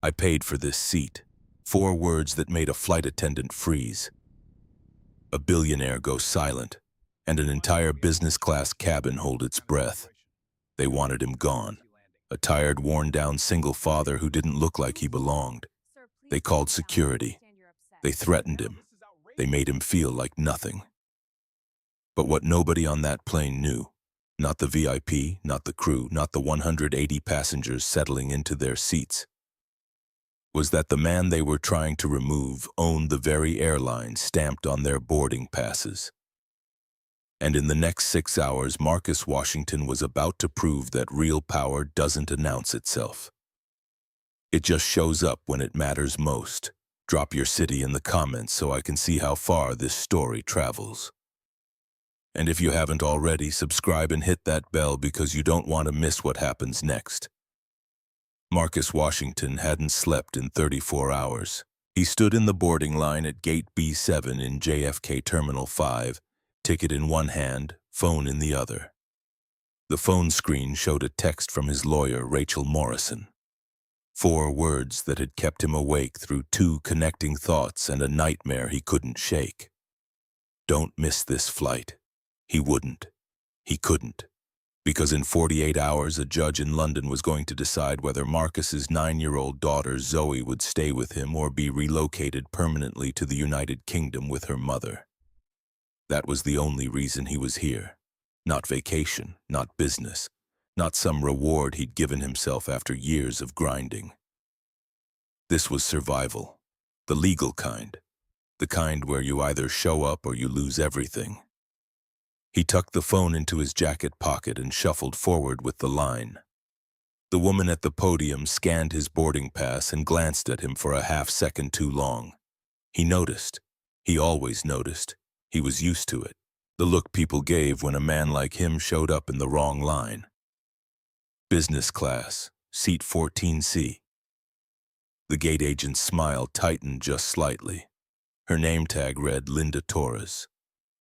I paid for this seat. 4 words that made a flight attendant freeze. A billionaire goes silent, and an entire business-class cabin hold its breath. They wanted him gone. A tired, worn-down single father who didn't look like he belonged. They called security. They threatened him. They made him feel like nothing. But what nobody on that plane knew, not the VIP, not the crew, not the 180 passengers settling into their seats, was that the man they were trying to remove owned the very airline stamped on their boarding passes. And in the next 6 hours, Marcus Washington was about to prove that real power doesn't announce itself. It just shows up when it matters most. Drop your city in the comments so I can see how far this story travels. And if you haven't already, subscribe and hit that bell because you don't want to miss what happens next. Marcus Washington hadn't slept in 34 hours. He stood in the boarding line at Gate B7 in JFK Terminal 5, ticket in one hand, phone in the other. The phone screen showed a text from his lawyer, Rachel Morrison. 4 words that had kept him awake through 2 connecting thoughts and a nightmare he couldn't shake. Don't miss this flight. He wouldn't. He couldn't. Because in 48 hours, a judge in London was going to decide whether Marcus's 9-year-old daughter Zoe would stay with him or be relocated permanently to the United Kingdom with her mother. That was the only reason he was here. Not vacation, not business, not some reward he'd given himself after years of grinding. This was survival, the legal kind, the kind where you either show up or you lose everything. He tucked the phone into his jacket pocket and shuffled forward with the line. The woman at the podium scanned his boarding pass and glanced at him for a half-second too long. He noticed. He always noticed. He was used to it. The look people gave when a man like him showed up in the wrong line. Business class, seat 14C. The gate agent's smile tightened just slightly. Her name tag read Linda Torres.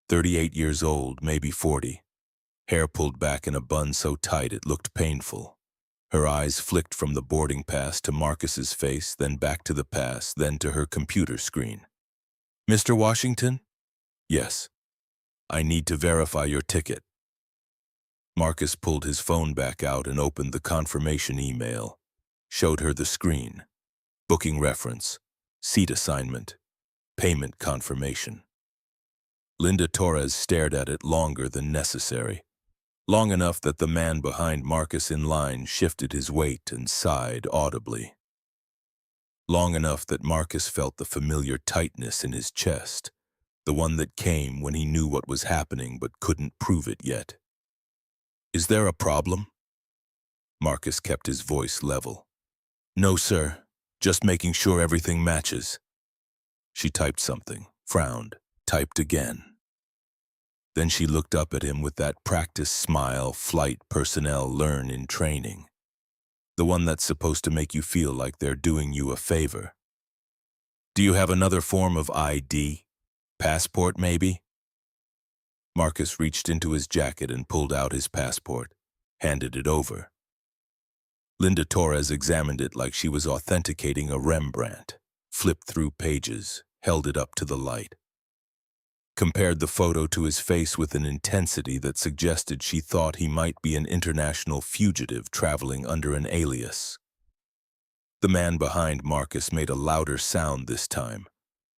38 years old, maybe 40. Hair pulled back in a bun so tight it looked painful. Her eyes flicked from the boarding pass to Marcus's face, then back to the pass, then to her computer screen. Mr. Washington? Yes. I need to verify your ticket. Marcus pulled his phone back out and opened the confirmation email. Showed her the screen. Booking reference. Seat assignment. Payment confirmation. Linda Torres stared at it longer than necessary. Long enough that the man behind Marcus in line shifted his weight and sighed audibly. Long enough that Marcus felt the familiar tightness in his chest, the one that came when he knew what was happening but couldn't prove it yet. Is there a problem? Marcus kept his voice level. No, sir. Just making sure everything matches. She typed something, frowned, typed again. Then she looked up at him with that practice smile flight personnel learn in training. The one that's supposed to make you feel like they're doing you a favor. Do you have another form of ID? Passport, maybe? Marcus reached into his jacket and pulled out his passport, handed it over. Linda Torres examined it like she was authenticating a Rembrandt, flipped through pages, held it up to the light. Compared the photo to his face with an intensity that suggested she thought he might be an international fugitive traveling under an alias. The man behind Marcus made a louder sound this time,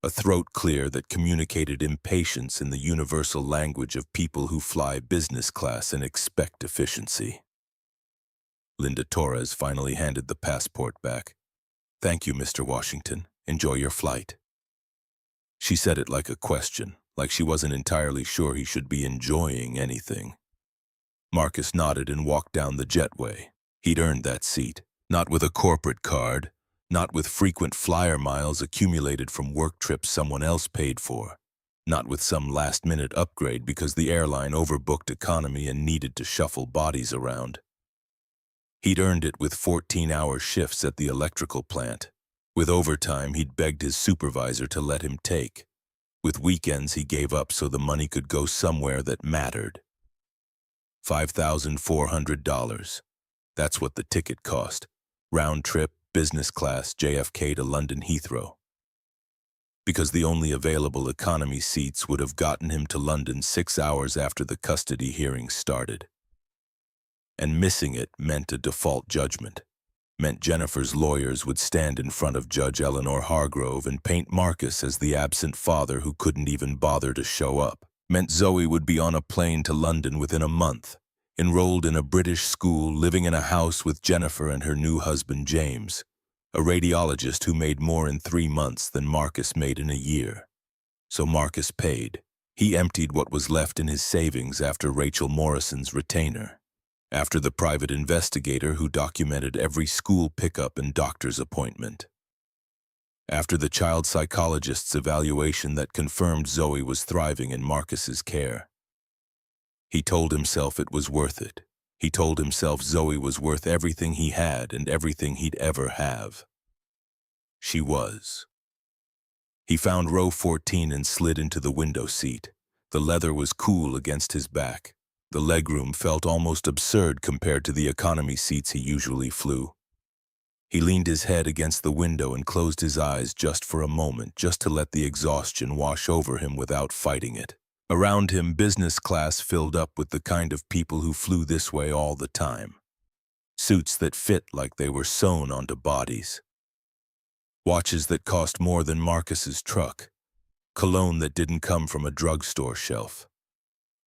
a throat clear that communicated impatience in the universal language of people who fly business class and expect efficiency. Linda Torres finally handed the passport back. Thank you, Mr. Washington. Enjoy your flight. She said it like a question, like she wasn't entirely sure he should be enjoying anything. Marcus nodded and walked down the jetway. He'd earned that seat, not with a corporate card, not with frequent flyer miles accumulated from work trips someone else paid for, not with some last-minute upgrade because the airline overbooked economy and needed to shuffle bodies around. He'd earned it with 14-hour shifts at the electrical plant. With overtime he'd begged his supervisor to let him take. With weekends he gave up so the money could go somewhere that mattered. $5,400. That's what the ticket cost. Round trip, business class JFK to London Heathrow, because the only available economy seats would have gotten him to London 6 hours after the custody hearing started. And missing it meant a default judgment, meant Jennifer's lawyers would stand in front of Judge Eleanor Hargrove and paint Marcus as the absent father who couldn't even bother to show up, meant Zoe would be on a plane to London within a month, enrolled in a British school, living in a house with Jennifer and her new husband James, a radiologist who made more in 3 months than Marcus made in a year. So Marcus paid. He emptied what was left in his savings after Rachel Morrison's retainer, after the private investigator who documented every school pickup and doctor's appointment, after the child psychologist's evaluation that confirmed Zoe was thriving in Marcus's care. He told himself it was worth it. He told himself Zoe was worth everything he had and everything he'd ever have. She was. He found row 14 and slid into the window seat. The leather was cool against his back. The legroom felt almost absurd compared to the economy seats he usually flew. He leaned his head against the window and closed his eyes just for a moment, just to let the exhaustion wash over him without fighting it. Around him, business class filled up with the kind of people who flew this way all the time. Suits that fit like they were sewn onto bodies. Watches that cost more than Marcus's truck. Cologne that didn't come from a drugstore shelf.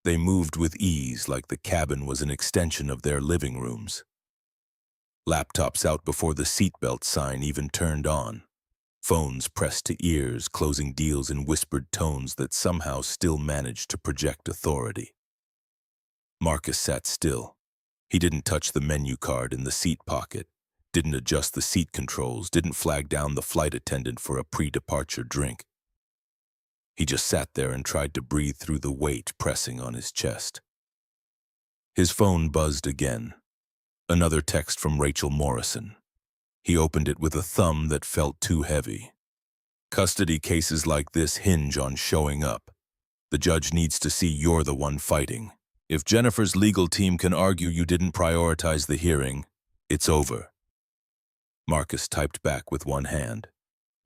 They moved with ease like the cabin was an extension of their living rooms. Laptops out before the seatbelt sign even turned on. Phones pressed to ears, closing deals in whispered tones that somehow still managed to project authority. Marcus sat still. He didn't touch the menu card in the seat pocket, didn't adjust the seat controls, didn't flag down the flight attendant for a pre-departure drink. He just sat there and tried to breathe through the weight pressing on his chest. His phone buzzed again. Another text from Rachel Morrison. He opened it with a thumb that felt too heavy. Custody cases like this hinge on showing up. The judge needs to see you're the one fighting. If Jennifer's legal team can argue you didn't prioritize the hearing, it's over. Marcus typed back with one hand.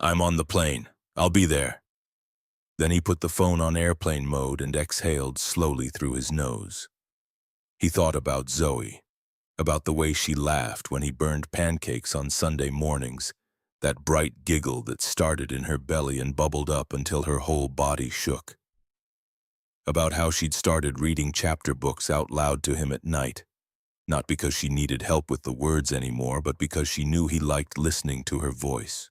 I'm on the plane. I'll be there. Then he put the phone on airplane mode and exhaled slowly through his nose. He thought about Zoe, about the way she laughed when he burned pancakes on Sunday mornings, that bright giggle that started in her belly and bubbled up until her whole body shook. About how she'd started reading chapter books out loud to him at night, not because she needed help with the words anymore, but because she knew he liked listening to her voice.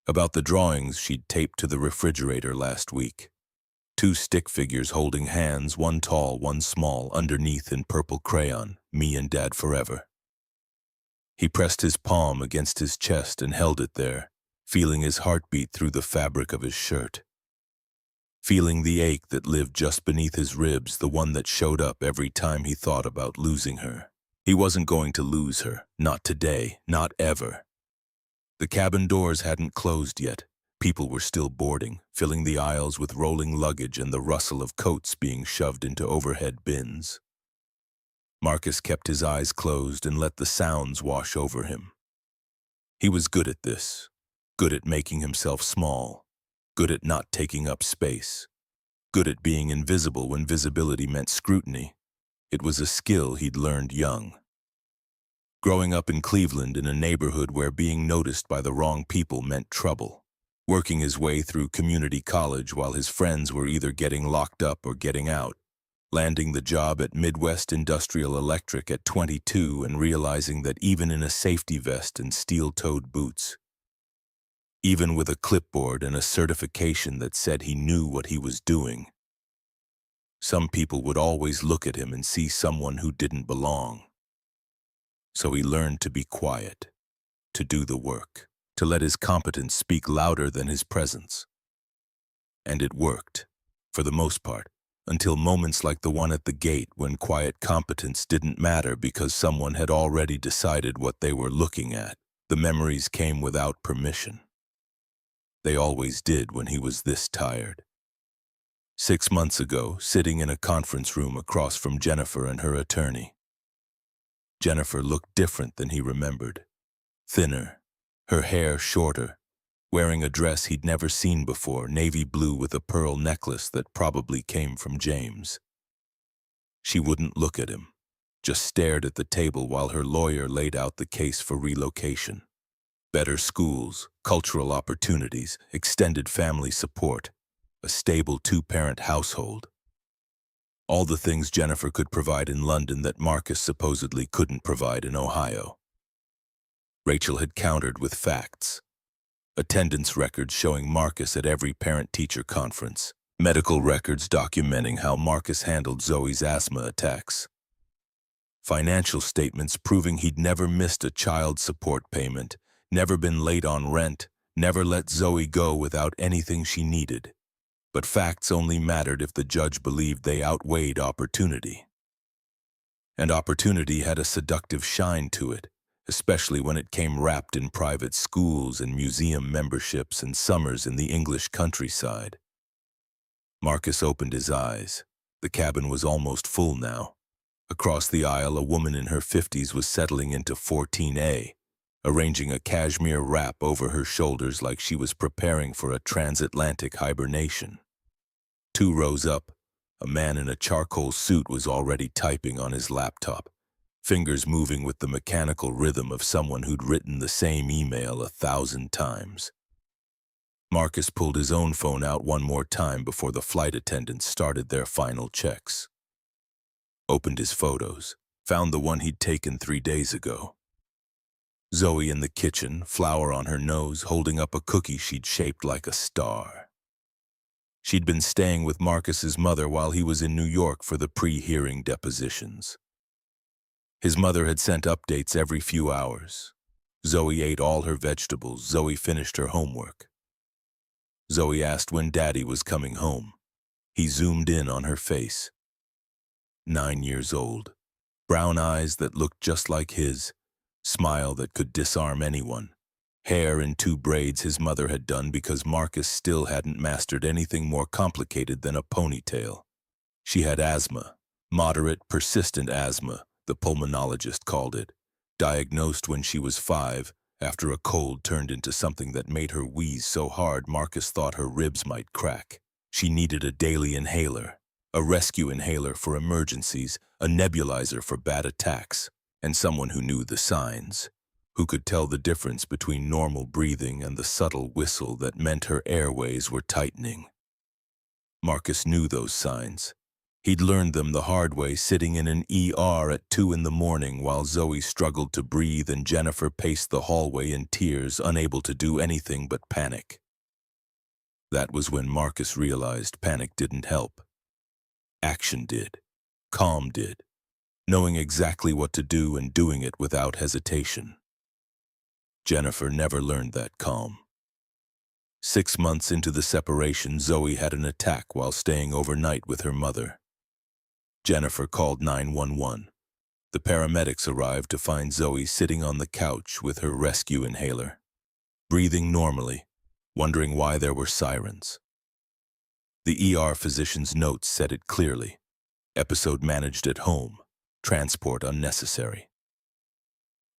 About the drawings she'd taped to the refrigerator last week. 2 stick figures holding hands, one tall, one small, underneath in purple crayon, me and Dad forever. He pressed his palm against his chest and held it there, feeling his heartbeat through the fabric of his shirt. Feeling the ache that lived just beneath his ribs, the one that showed up every time he thought about losing her. He wasn't going to lose her, not today, not ever. The cabin doors hadn't closed yet. People were still boarding, filling the aisles with rolling luggage and the rustle of coats being shoved into overhead bins. Marcus kept his eyes closed and let the sounds wash over him. He was good at this, good at making himself small, good at not taking up space, good at being invisible when visibility meant scrutiny. It was a skill he'd learned young. Growing up in Cleveland in a neighborhood where being noticed by the wrong people meant trouble. Working his way through community college while his friends were either getting locked up or getting out. Landing the job at Midwest Industrial Electric at 22 and realizing that even in a safety vest and steel-toed boots, even with a clipboard and a certification that said he knew what he was doing, some people would always look at him and see someone who didn't belong. So he learned to be quiet, to do the work, to let his competence speak louder than his presence. And it worked, for the most part, until moments like the one at the gate when quiet competence didn't matter because someone had already decided what they were looking at. The memories came without permission. They always did when he was this tired. 6 months ago, sitting in a conference room across from Jennifer and her attorney. Jennifer looked different than he remembered. thinner, her hair shorter, wearing a dress he'd never seen before, navy blue with a pearl necklace that probably came from James. She wouldn't look at him, just stared at the table while her lawyer laid out the case for relocation. Better schools, cultural opportunities, extended family support, a stable two-parent household. All the things Jennifer could provide in London that Marcus supposedly couldn't provide in Ohio. Rachel had countered with facts. Attendance records showing Marcus at every parent-teacher conference. Medical records documenting how Marcus handled Zoe's asthma attacks. Financial statements proving he'd never missed a child support payment, never been late on rent, never let Zoe go without anything she needed. But facts only mattered if the judge believed they outweighed opportunity. And opportunity had a seductive shine to it, especially when it came wrapped in private schools and museum memberships and summers in the English countryside. Marcus opened his eyes. The cabin was almost full now. Across the aisle, a woman in her 50s was settling into 14A, arranging a cashmere wrap over her shoulders like she was preparing for a transatlantic hibernation. 2 rows up, a man in a charcoal suit was already typing on his laptop, fingers moving with the mechanical rhythm of someone who'd written the same email 1,000 times. Marcus pulled his own phone out one more time before the flight attendants started their final checks. Opened his photos, found the one he'd taken 3 days ago. Zoe in the kitchen, flour on her nose, holding up a cookie she'd shaped like a star. She'd been staying with Marcus's mother while he was in New York for the pre-hearing depositions. His mother had sent updates every few hours. Zoe ate all her vegetables. Zoe finished her homework. Zoe asked when Daddy was coming home. He zoomed in on her face. 9 years old, brown eyes that looked just like his, smile that could disarm anyone, hair in 2 braids his mother had done because Marcus still hadn't mastered anything more complicated than a ponytail. She had asthma, moderate, persistent asthma, the pulmonologist called it, diagnosed when she was 5, after a cold turned into something that made her wheeze so hard Marcus thought her ribs might crack. She needed a daily inhaler, a rescue inhaler for emergencies, a nebulizer for bad attacks, and someone who knew the signs, who could tell the difference between normal breathing and the subtle whistle that meant her airways were tightening. Marcus knew those signs. He'd learned them the hard way sitting in an ER at 2 in the morning while Zoe struggled to breathe and Jennifer paced the hallway in tears, unable to do anything but panic. That was when Marcus realized panic didn't help. Action did. Calm did. Knowing exactly what to do and doing it without hesitation. Jennifer never learned that calm. 6 months into the separation, Zoe had an attack while staying overnight with her mother. Jennifer called 911. The paramedics arrived to find Zoe sitting on the couch with her rescue inhaler, breathing normally, wondering why there were sirens. The ER physician's notes said it clearly. Episode managed at home, transport unnecessary.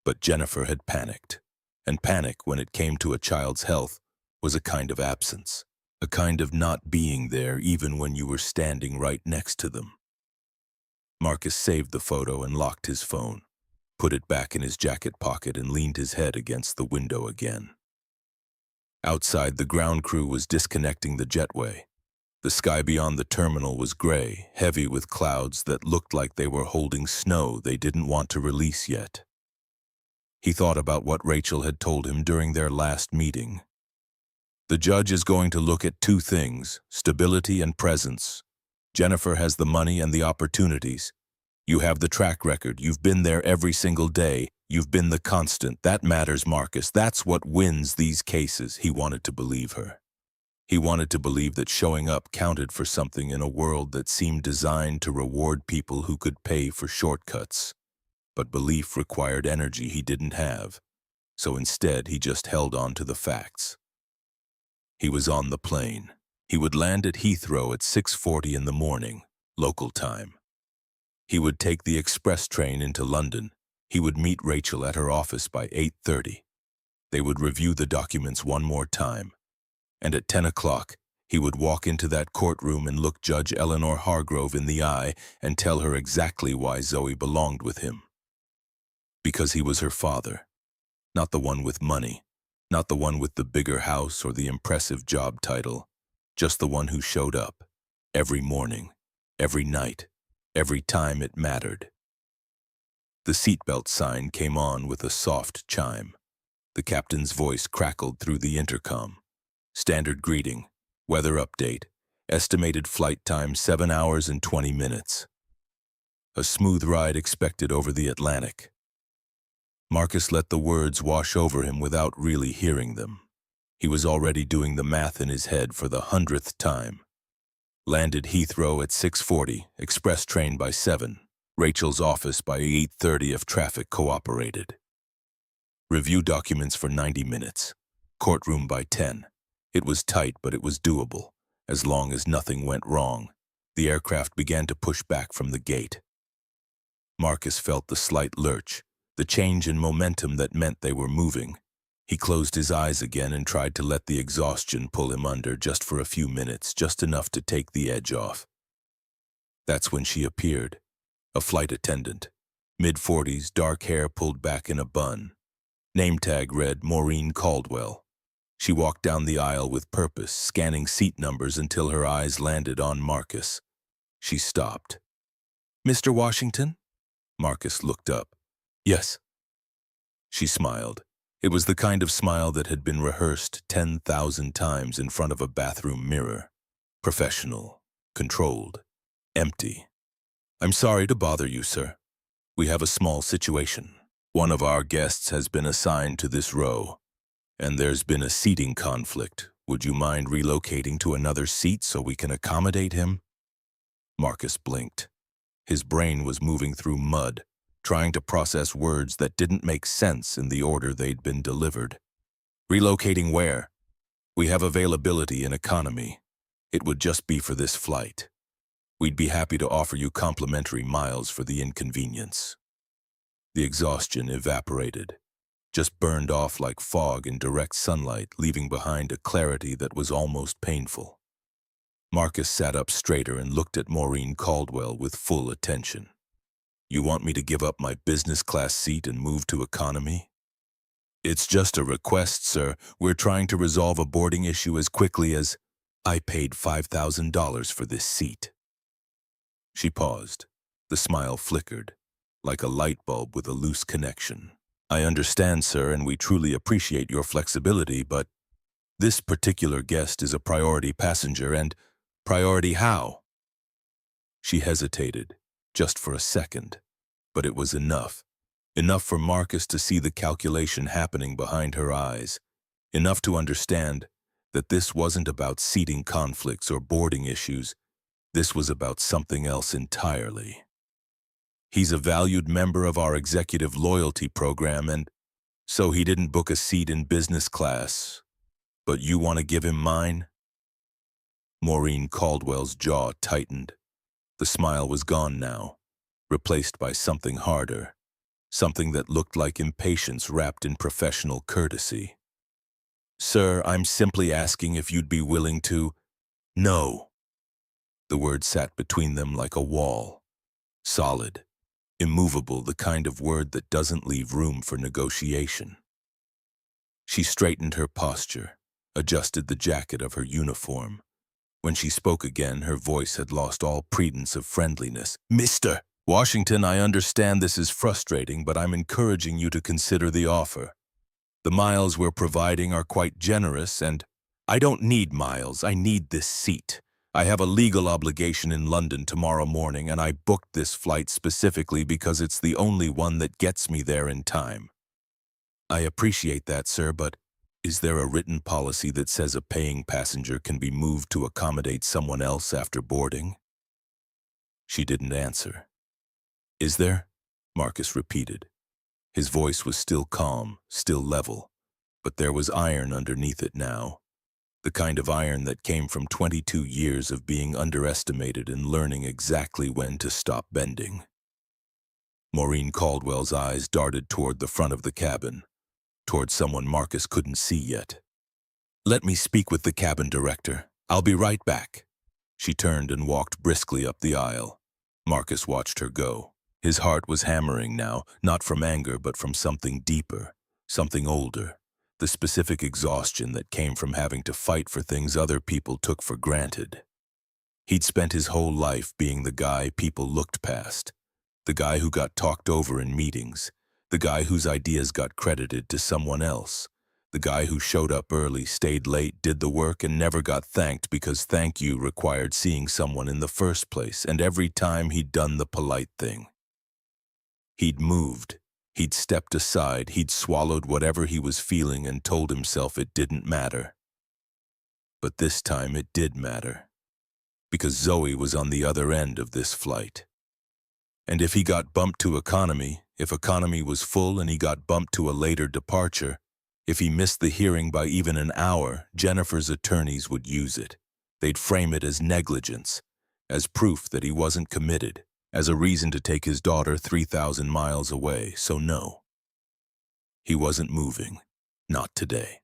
But Jennifer had panicked, and panic when it came to a child's health was a kind of absence, a kind of not being there even when you were standing right next to them. Marcus saved the photo and locked his phone, put it back in his jacket pocket and leaned his head against the window again. Outside, the ground crew was disconnecting the jetway. The sky beyond the terminal was gray, heavy with clouds that looked like they were holding snow they didn't want to release yet. He thought about what Rachel had told him during their last meeting. The judge is going to look at 2 things, stability and presence. Jennifer has the money and the opportunities. You have the track record. You've been there every single day. You've been the constant. That matters, Marcus. That's what wins these cases. He wanted to believe her. He wanted to believe that showing up counted for something in a world that seemed designed to reward people who could pay for shortcuts. But belief required energy he didn't have, so instead he just held on to the facts. He was on the plane. He would land at Heathrow at 6:40 in the morning, local time. He would take the express train into London. He would meet Rachel at her office by 8:30. They would review the documents one more time, and at 10 o'clock, he would walk into that courtroom and look Judge Eleanor Hargrove in the eye and tell her exactly why Zoe belonged with him. Because he was her father, not the one with money, not the one with the bigger house or the impressive job title, just the one who showed up every morning, every night, every time it mattered. The seatbelt sign came on with a soft chime. The captain's voice crackled through the intercom. Standard greeting, weather update, estimated flight time 7 hours and 20 minutes. A smooth ride expected over the Atlantic. Marcus let the words wash over him without really hearing them. He was already doing the math in his head for the 100th time. Landed Heathrow at 6:40, express train by 7. Rachel's office by 8:30 if traffic cooperated. Review documents for 90 minutes. Courtroom by 10. It was tight, but it was doable. As long as nothing went wrong, the aircraft began to push back from the gate. Marcus felt the slight lurch, the change in momentum that meant they were moving. He closed his eyes again and tried to let the exhaustion pull him under just for a few minutes, just enough to take the edge off. That's when she appeared. A flight attendant. Mid-40s, dark hair pulled back in a bun. Name tag read Maureen Caldwell. She walked down the aisle with purpose, scanning seat numbers until her eyes landed on Marcus. She stopped. "Mr. Washington?" Marcus looked up. "Yes." She smiled. It was the kind of smile that had been rehearsed 10,000 times in front of a bathroom mirror. Professional, controlled, empty. "I'm sorry to bother you, sir. We have a small situation. One of our guests has been assigned to this row, and there's been a seating conflict. Would you mind relocating to another seat so we can accommodate him?" Marcus blinked. His brain was moving through mud, trying to process words that didn't make sense in the order they'd been delivered. "Relocating where?" "We have availability in economy. It would just be for this flight. We'd be happy to offer you complimentary miles for the inconvenience." The exhaustion evaporated, just burned off like fog in direct sunlight, leaving behind a clarity that was almost painful. Marcus sat up straighter and looked at Maureen Caldwell with full attention. "You want me to give up my business class seat and move to economy?" "It's just a request, sir. We're trying to resolve a boarding issue as quickly as—" "I paid $5,000 for this seat." She paused. The smile flickered, like a light bulb with a loose connection. "I understand, sir, and we truly appreciate your flexibility, but this particular guest is a priority passenger, and priority how?" She hesitated, just for a second, but it was enough. Enough for Marcus to see the calculation happening behind her eyes. Enough to understand that this wasn't about seating conflicts or boarding issues. This was about something else entirely. "He's a valued member of our executive loyalty program, and so he didn't book a seat in business class. But you want to give him mine?" Maureen Caldwell's jaw tightened. The smile was gone now, replaced by something harder, something that looked like impatience wrapped in professional courtesy. "Sir, I'm simply asking if you'd be willing to—" "No." The word sat between them like a wall. Solid, immovable, the kind of word that doesn't leave room for negotiation. She straightened her posture, adjusted the jacket of her uniform. When she spoke again, her voice had lost all pretense of friendliness. "Mr. Washington, I understand this is frustrating, but I'm encouraging you to consider the offer. The miles we're providing are quite generous, and I don't need miles, I need this seat. I have a legal obligation in London tomorrow morning, and I booked this flight specifically because it's the only one that gets me there in time." "I appreciate that, sir, but is there a written policy that says a paying passenger can be moved to accommodate someone else after boarding?" She didn't answer. "Is there?" Marcus repeated. His voice was still calm, still level, but there was iron underneath it now. The kind of iron that came from 22 years of being underestimated and learning exactly when to stop bending. Maureen Caldwell's eyes darted toward the front of the cabin, toward someone Marcus couldn't see yet. "Let me speak with the cabin director. I'll be right back." She turned and walked briskly up the aisle. Marcus watched her go. His heart was hammering now, not from anger but from something deeper, something older, the specific exhaustion that came from having to fight for things other people took for granted. He'd spent his whole life being the guy people looked past, the guy who got talked over in meetings, the guy whose ideas got credited to someone else, the guy who showed up early, stayed late, did the work, and never got thanked because thank you required seeing someone in the first place, and every time he'd done the polite thing. He'd moved, he'd stepped aside, he'd swallowed whatever he was feeling and told himself it didn't matter. But this time it did matter, because Zoe was on the other end of this flight. And if he got bumped to economy, if economy was full and he got bumped to a later departure, if he missed the hearing by even an hour, Jennifer's attorneys would use it. They'd frame it as negligence, as proof that he wasn't committed, as a reason to take his daughter 3,000 miles away, so no. He wasn't moving. Not today.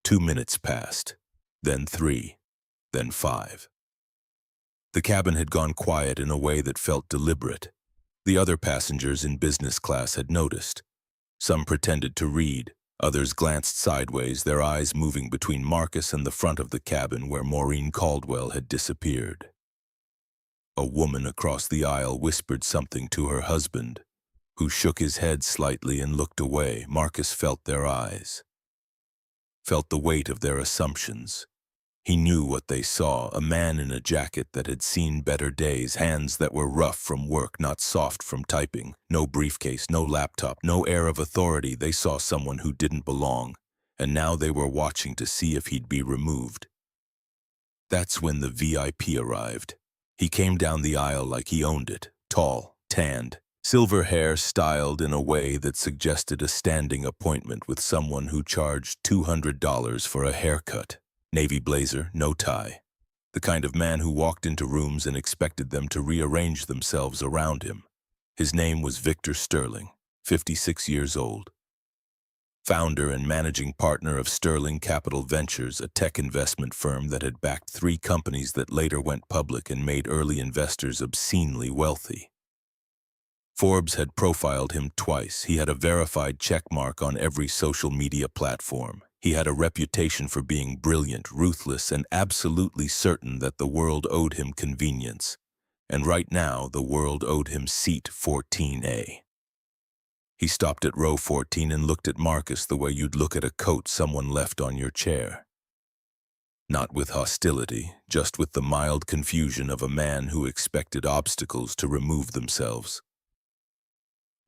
2 minutes passed, then 3, then 5. The cabin had gone quiet in a way that felt deliberate. The other passengers in business class had noticed. Some pretended to read, others glanced sideways, their eyes moving between Marcus and the front of the cabin where Maureen Caldwell had disappeared. A woman across the aisle whispered something to her husband, who shook his head slightly and looked away. Marcus felt their eyes, felt the weight of their assumptions. He knew what they saw, a man in a jacket that had seen better days, hands that were rough from work, not soft from typing, no briefcase, no laptop, no air of authority. They saw someone who didn't belong, and now they were watching to see if he'd be removed. That's when the VIP arrived. He came down the aisle like he owned it, tall, tanned, silver hair styled in a way that suggested a standing appointment with someone who charged $200 for a haircut. Navy blazer, no tie. The kind of man who walked into rooms and expected them to rearrange themselves around him. His name was Victor Sterling, 56 years old. Founder and managing partner of Sterling Capital Ventures, a tech investment firm that had backed 3 companies that later went public and made early investors obscenely wealthy. Forbes had profiled him twice. He had a verified checkmark on every social media platform. He had a reputation for being brilliant, ruthless, and absolutely certain that the world owed him convenience. And right now, the world owed him seat 14A. He stopped at row 14 and looked at Marcus the way you'd look at a coat someone left on your chair. Not with hostility, just with the mild confusion of a man who expected obstacles to remove themselves.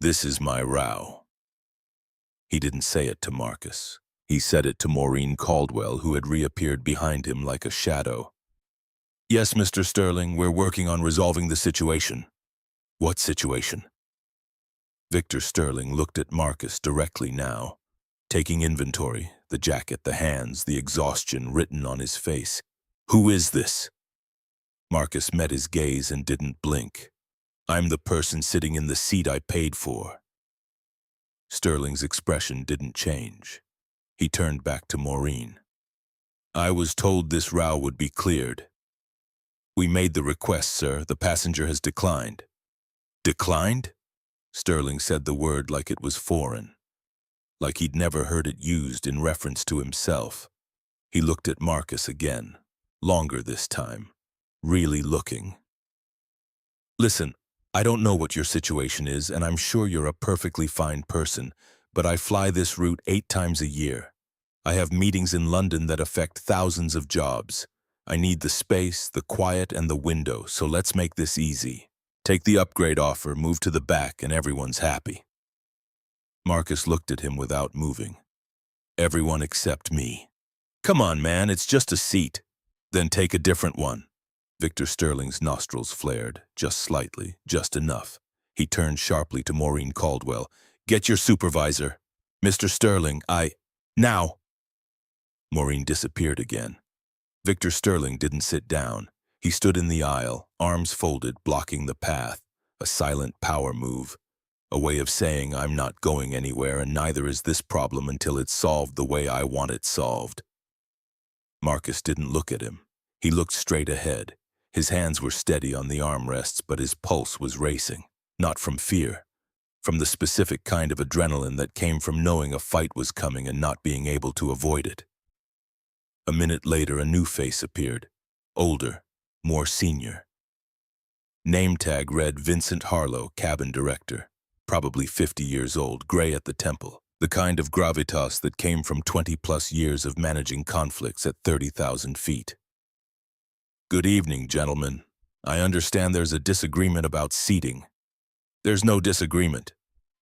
"This is my row." He didn't say it to Marcus. He said it to Maureen Caldwell, who had reappeared behind him like a shadow. "Yes, Mr. Sterling, we're working on resolving the situation." "What situation?" Victor Sterling looked at Marcus directly now, taking inventory, the jacket, the hands, the exhaustion written on his face. "Who is this?" Marcus met his gaze and didn't blink. "I'm the person sitting in the seat I paid for." Sterling's expression didn't change. He turned back to Maureen. "I was told this row would be cleared." "We made the request, sir. The passenger has declined." "Declined?" Sterling said the word like it was foreign, like he'd never heard it used in reference to himself. He looked at Marcus again, longer this time, really looking. "Listen, I don't know what your situation is, and I'm sure you're a perfectly fine person, but I fly this route 8 times a year. I have meetings in London that affect thousands of jobs. I need the space, the quiet, and the window, so let's make this easy. Take the upgrade offer, move to the back, and everyone's happy." Marcus looked at him without moving. "Everyone except me." "Come on, man, it's just a seat." "Then take a different one." Victor Sterling's nostrils flared, just slightly, just enough. He turned sharply to Maureen Caldwell. "Get your supervisor." "Mr. Sterling, Now!" Maureen disappeared again. Victor Sterling didn't sit down. He stood in the aisle, arms folded, blocking the path, a silent power move. A way of saying I'm not going anywhere and neither is this problem until it's solved the way I want it solved. Marcus didn't look at him. He looked straight ahead. His hands were steady on the armrests, but his pulse was racing. Not from fear, from the specific kind of adrenaline that came from knowing a fight was coming and not being able to avoid it. A minute later, a new face appeared. Older, more senior. Name tag read Vincent Harlow, cabin director. Probably 50 years old, gray at the temple. The kind of gravitas that came from 20-plus years of managing conflicts at 30,000 feet. Good evening, gentlemen. I understand there's a disagreement about seating. There's no disagreement,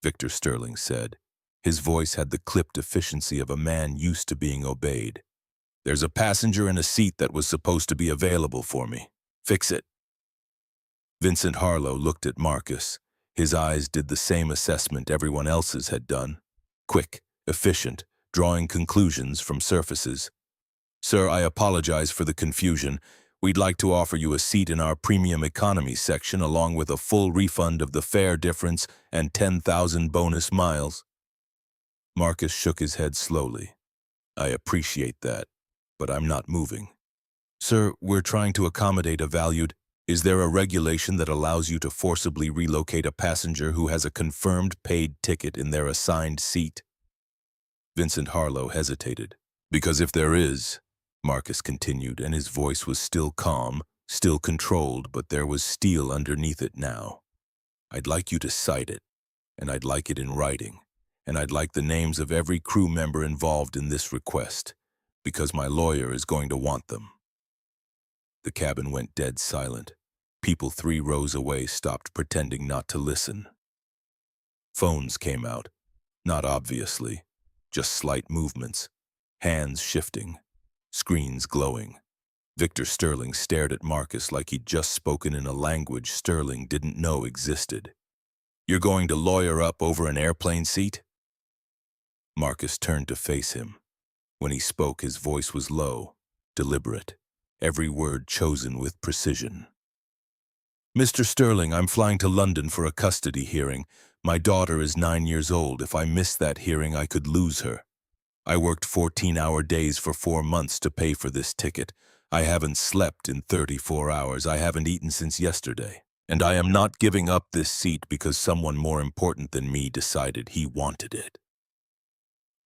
Victor Sterling said. His voice had the clipped efficiency of a man used to being obeyed. There's a passenger in a seat that was supposed to be available for me. Fix it. Vincent Harlow looked at Marcus. His eyes did the same assessment everyone else's had done. Quick, efficient, drawing conclusions from surfaces. Sir, I apologize for the confusion. We'd like to offer you a seat in our premium economy section along with a full refund of the fare difference and 10,000 bonus miles. Marcus shook his head slowly. I appreciate that, but I'm not moving. Sir, we're trying to accommodate a valued... Is there a regulation that allows you to forcibly relocate a passenger who has a confirmed paid ticket in their assigned seat? Vincent Harlow hesitated. Because if there is, Marcus continued, and his voice was still calm, still controlled, but there was steel underneath it now. I'd like you to cite it, and I'd like it in writing, and I'd like the names of every crew member involved in this request, because my lawyer is going to want them. The cabin went dead silent. People 3 rows away stopped pretending not to listen. Phones came out, not obviously, just slight movements, hands shifting, screens glowing. Victor Sterling stared at Marcus like he'd just spoken in a language Sterling didn't know existed. You're going to lawyer up over an airplane seat? Marcus turned to face him. When he spoke, his voice was low, deliberate. Every word chosen with precision. Mr. Sterling, I'm flying to London for a custody hearing. My daughter is 9 years old. If I miss that hearing, I could lose her. I worked 14-hour days for 4 months to pay for this ticket. I haven't slept in 34 hours. I haven't eaten since yesterday. And I am not giving up this seat because someone more important than me decided he wanted it.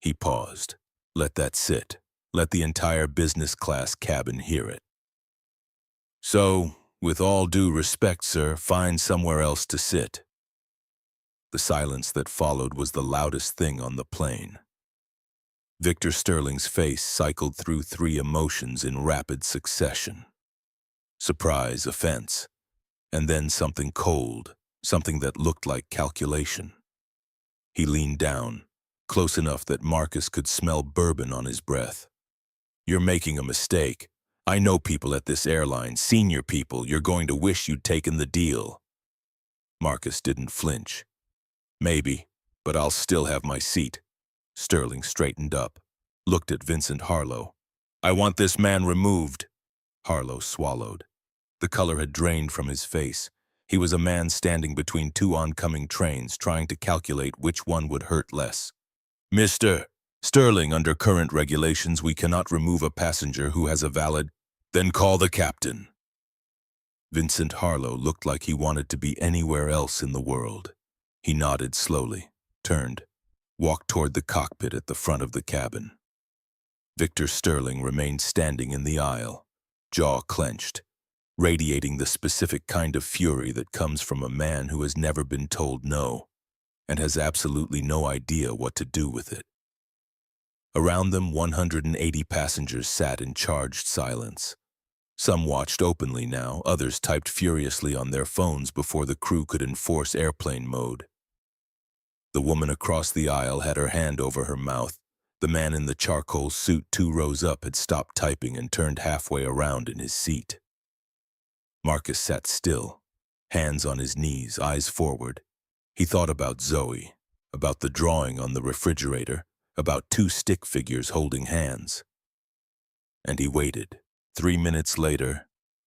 He paused. Let that sit. Let the entire business class cabin hear it. So, with all due respect, sir, find somewhere else to sit. The silence that followed was the loudest thing on the plane. Victor Sterling's face cycled through 3 emotions in rapid succession. Surprise, offense, and then something cold, something that looked like calculation. He leaned down, close enough that Marcus could smell bourbon on his breath. You're making a mistake. I know people at this airline, senior people. You're going to wish you'd taken the deal. Marcus didn't flinch. Maybe, but I'll still have my seat. Sterling straightened up, looked at Vincent Harlow. I want this man removed. Harlow swallowed. The color had drained from his face. He was a man standing between 2 oncoming trains, trying to calculate which one would hurt less. Mr. Sterling, under current regulations, we cannot remove a passenger who has a valid... Then call the captain. Vincent Harlow looked like he wanted to be anywhere else in the world. He nodded slowly, turned, walked toward the cockpit at the front of the cabin. Victor Sterling remained standing in the aisle, jaw clenched, radiating the specific kind of fury that comes from a man who has never been told no and has absolutely no idea what to do with it. Around them, 180 passengers sat in charged silence. Some watched openly now, others typed furiously on their phones before the crew could enforce airplane mode. The woman across the aisle had her hand over her mouth. The man in the charcoal suit 2 rows up had stopped typing and turned halfway around in his seat. Marcus sat still, hands on his knees, eyes forward. He thought about Zoe, about the drawing on the refrigerator, about 2 stick figures holding hands. And he waited. 3 minutes later,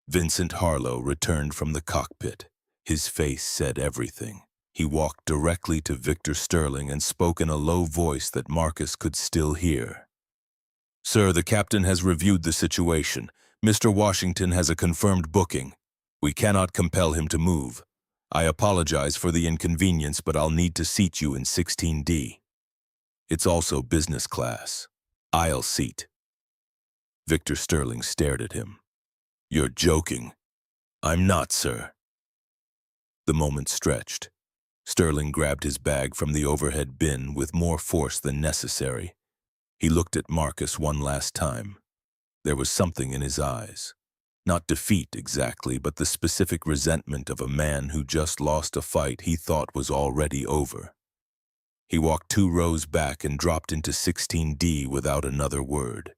Vincent Harlow returned from the cockpit. His face said everything. He walked directly to Victor Sterling and spoke in a low voice that Marcus could still hear. "Sir, the captain has reviewed the situation. Mr. Washington has a confirmed booking. We cannot compel him to move. I apologize for the inconvenience, but I'll need to seat you in 16D. It's also business class. Aisle seat." Victor Sterling stared at him. "You're joking." "I'm not, sir." The moment stretched. Sterling grabbed his bag from the overhead bin with more force than necessary. He looked at Marcus one last time. There was something in his eyes. Not defeat exactly, but the specific resentment of a man who just lost a fight he thought was already over. He walked 2 rows back and dropped into 16D without another word.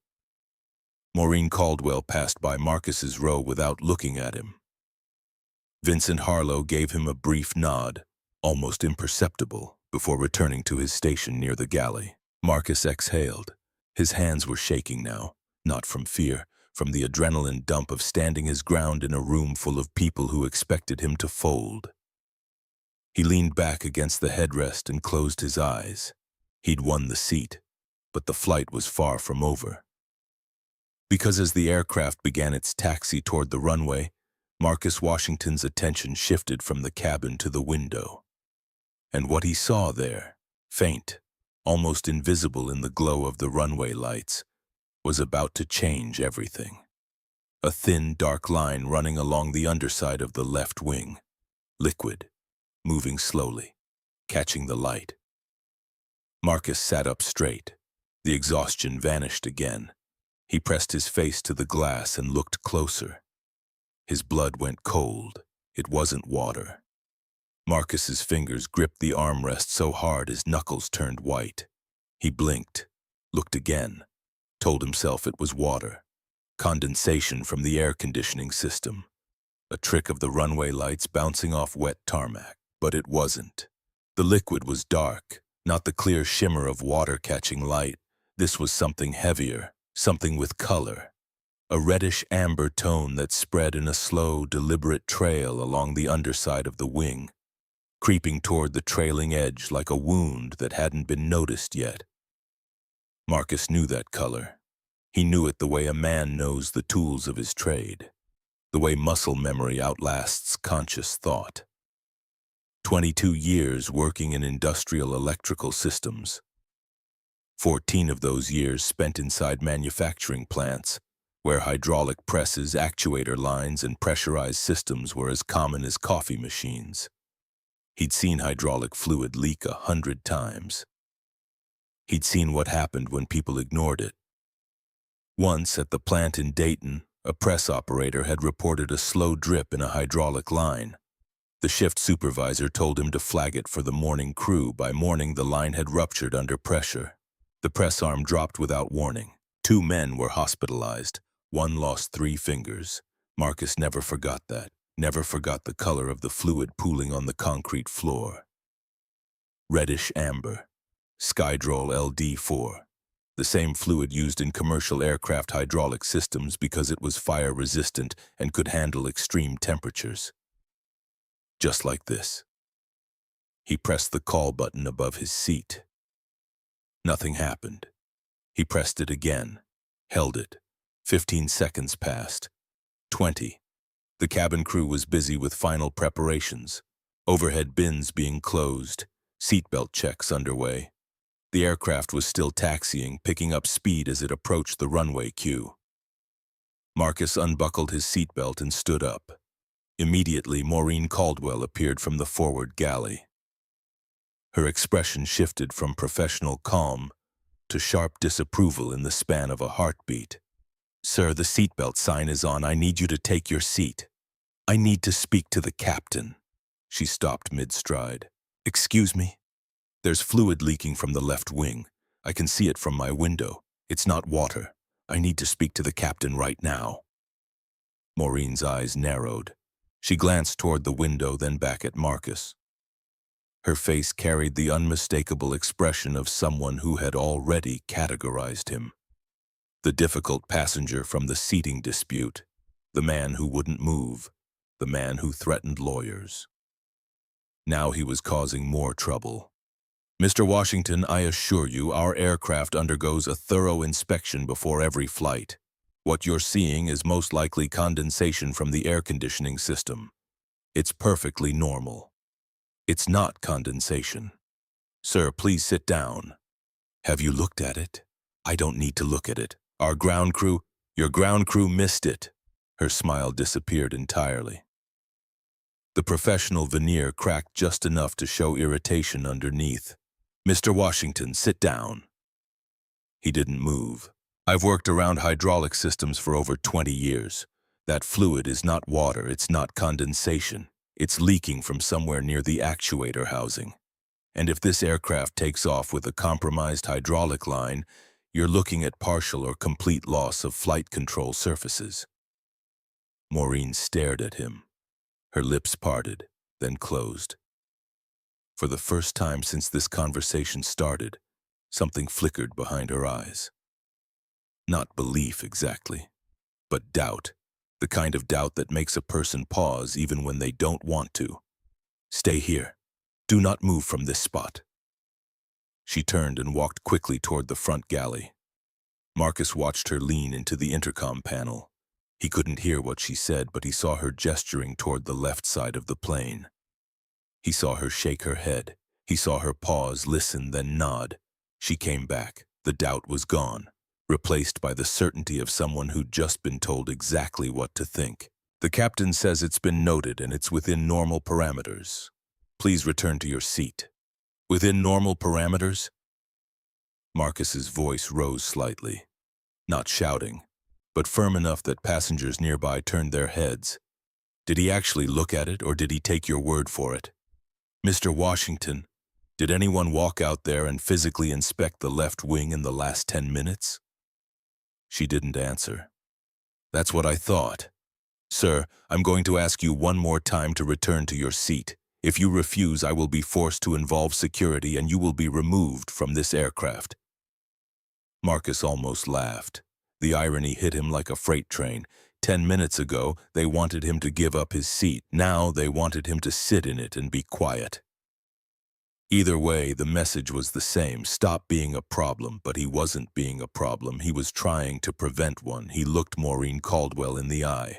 Maureen Caldwell passed by Marcus's row without looking at him. Vincent Harlow gave him a brief nod, almost imperceptible, before returning to his station near the galley. Marcus exhaled. His hands were shaking now, not from fear, from the adrenaline dump of standing his ground in a room full of people who expected him to fold. He leaned back against the headrest and closed his eyes. He'd won the seat, but the flight was far from over. Because as the aircraft began its taxi toward the runway, Marcus Washington's attention shifted from the cabin to the window. And what he saw there, faint, almost invisible in the glow of the runway lights, was about to change everything. A thin, dark line running along the underside of the left wing. Liquid, moving slowly, catching the light. Marcus sat up straight. The exhaustion vanished again. He pressed his face to the glass and looked closer. His blood went cold. It wasn't water. Marcus's fingers gripped the armrest so hard his knuckles turned white. He blinked, looked again, told himself it was water. Condensation from the air conditioning system. A trick of the runway lights bouncing off wet tarmac. But it wasn't. The liquid was dark, not the clear shimmer of water catching light. This was something heavier, something with color. A reddish amber tone that spread in a slow, deliberate trail along the underside of the wing, creeping toward the trailing edge like a wound that hadn't been noticed yet. Marcus knew that color. He knew it the way a man knows the tools of his trade, the way muscle memory outlasts conscious thought. 22 years working in industrial electrical systems. 14 of those years spent inside manufacturing plants, where hydraulic presses, actuator lines, and pressurized systems were as common as coffee machines. He'd seen hydraulic fluid leak 100 times. He'd seen what happened when people ignored it. Once, at the plant in Dayton, a press operator had reported a slow drip in a hydraulic line. The shift supervisor told him to flag it for the morning crew. By morning, the line had ruptured under pressure. The press arm dropped without warning. 2 men were hospitalized. 1 lost 3 fingers. Marcus never forgot that. Never forgot the color of the fluid pooling on the concrete floor. Reddish amber. Skydrol LD4. The same fluid used in commercial aircraft hydraulic systems because it was fire-resistant and could handle extreme temperatures. Just like this. He pressed the call button above his seat. Nothing happened. He pressed it again, held it. 15 seconds passed. 20. The cabin crew was busy with final preparations. Overhead bins being closed, seatbelt checks underway. The aircraft was still taxiing, picking up speed as it approached the runway queue. Marcus unbuckled his seatbelt and stood up. Immediately, Maureen Caldwell appeared from the forward galley. Her expression shifted from professional calm to sharp disapproval in the span of a heartbeat. "Sir, the seatbelt sign is on. I need you to take your seat." "I need to speak to the captain." She stopped mid-stride. "Excuse me?" "There's fluid leaking from the left wing. I can see it from my window. It's not water. I need to speak to the captain right now." Maureen's eyes narrowed. She glanced toward the window, then back at Marcus. Her face carried the unmistakable expression of someone who had already categorized him. The difficult passenger from the seating dispute, the man who wouldn't move, the man who threatened lawyers. Now he was causing more trouble. Mr. Washington, I assure you, our aircraft undergoes a thorough inspection before every flight. What you're seeing is most likely condensation from the air conditioning system. It's perfectly normal. It's not condensation. Sir, please sit down. Have you looked at it? I don't need to look at it. Your ground crew missed it. Her smile disappeared entirely. The professional veneer cracked just enough to show irritation underneath. Mr. Washington, sit down. He didn't move. I've worked around hydraulic systems for over 20 years. That fluid is not water, it's not condensation. It's leaking from somewhere near the actuator housing. And if this aircraft takes off with a compromised hydraulic line, you're looking at partial or complete loss of flight control surfaces. Maureen stared at him. Her lips parted, then closed. For the first time since this conversation started, something flickered behind her eyes. Not belief exactly, but doubt. The kind of doubt that makes a person pause even when they don't want to. Stay here. Do not move from this spot. She turned and walked quickly toward the front galley. Marcus watched her lean into the intercom panel. He couldn't hear what she said, but he saw her gesturing toward the left side of the plane. He saw her shake her head. He saw her pause, listen, then nod. She came back. The doubt was gone, replaced by the certainty of someone who'd just been told exactly what to think. The captain says it's been noted and it's within normal parameters. Please return to your seat. Within normal parameters? Marcus's voice rose slightly, not shouting, but firm enough that passengers nearby turned their heads. Did he actually look at it, or did he take your word for it? Mr. Washington, did anyone walk out there and physically inspect the left wing in the last 10 minutes? She didn't answer. That's what I thought. Sir, I'm going to ask you one more time to return to your seat. If you refuse, I will be forced to involve security and you will be removed from this aircraft. Marcus almost laughed. The irony hit him like a freight train. 10 minutes ago, they wanted him to give up his seat. Now they wanted him to sit in it and be quiet. Either way, the message was the same. Stop being a problem, but he wasn't being a problem. He was trying to prevent one. He looked Maureen Caldwell in the eye.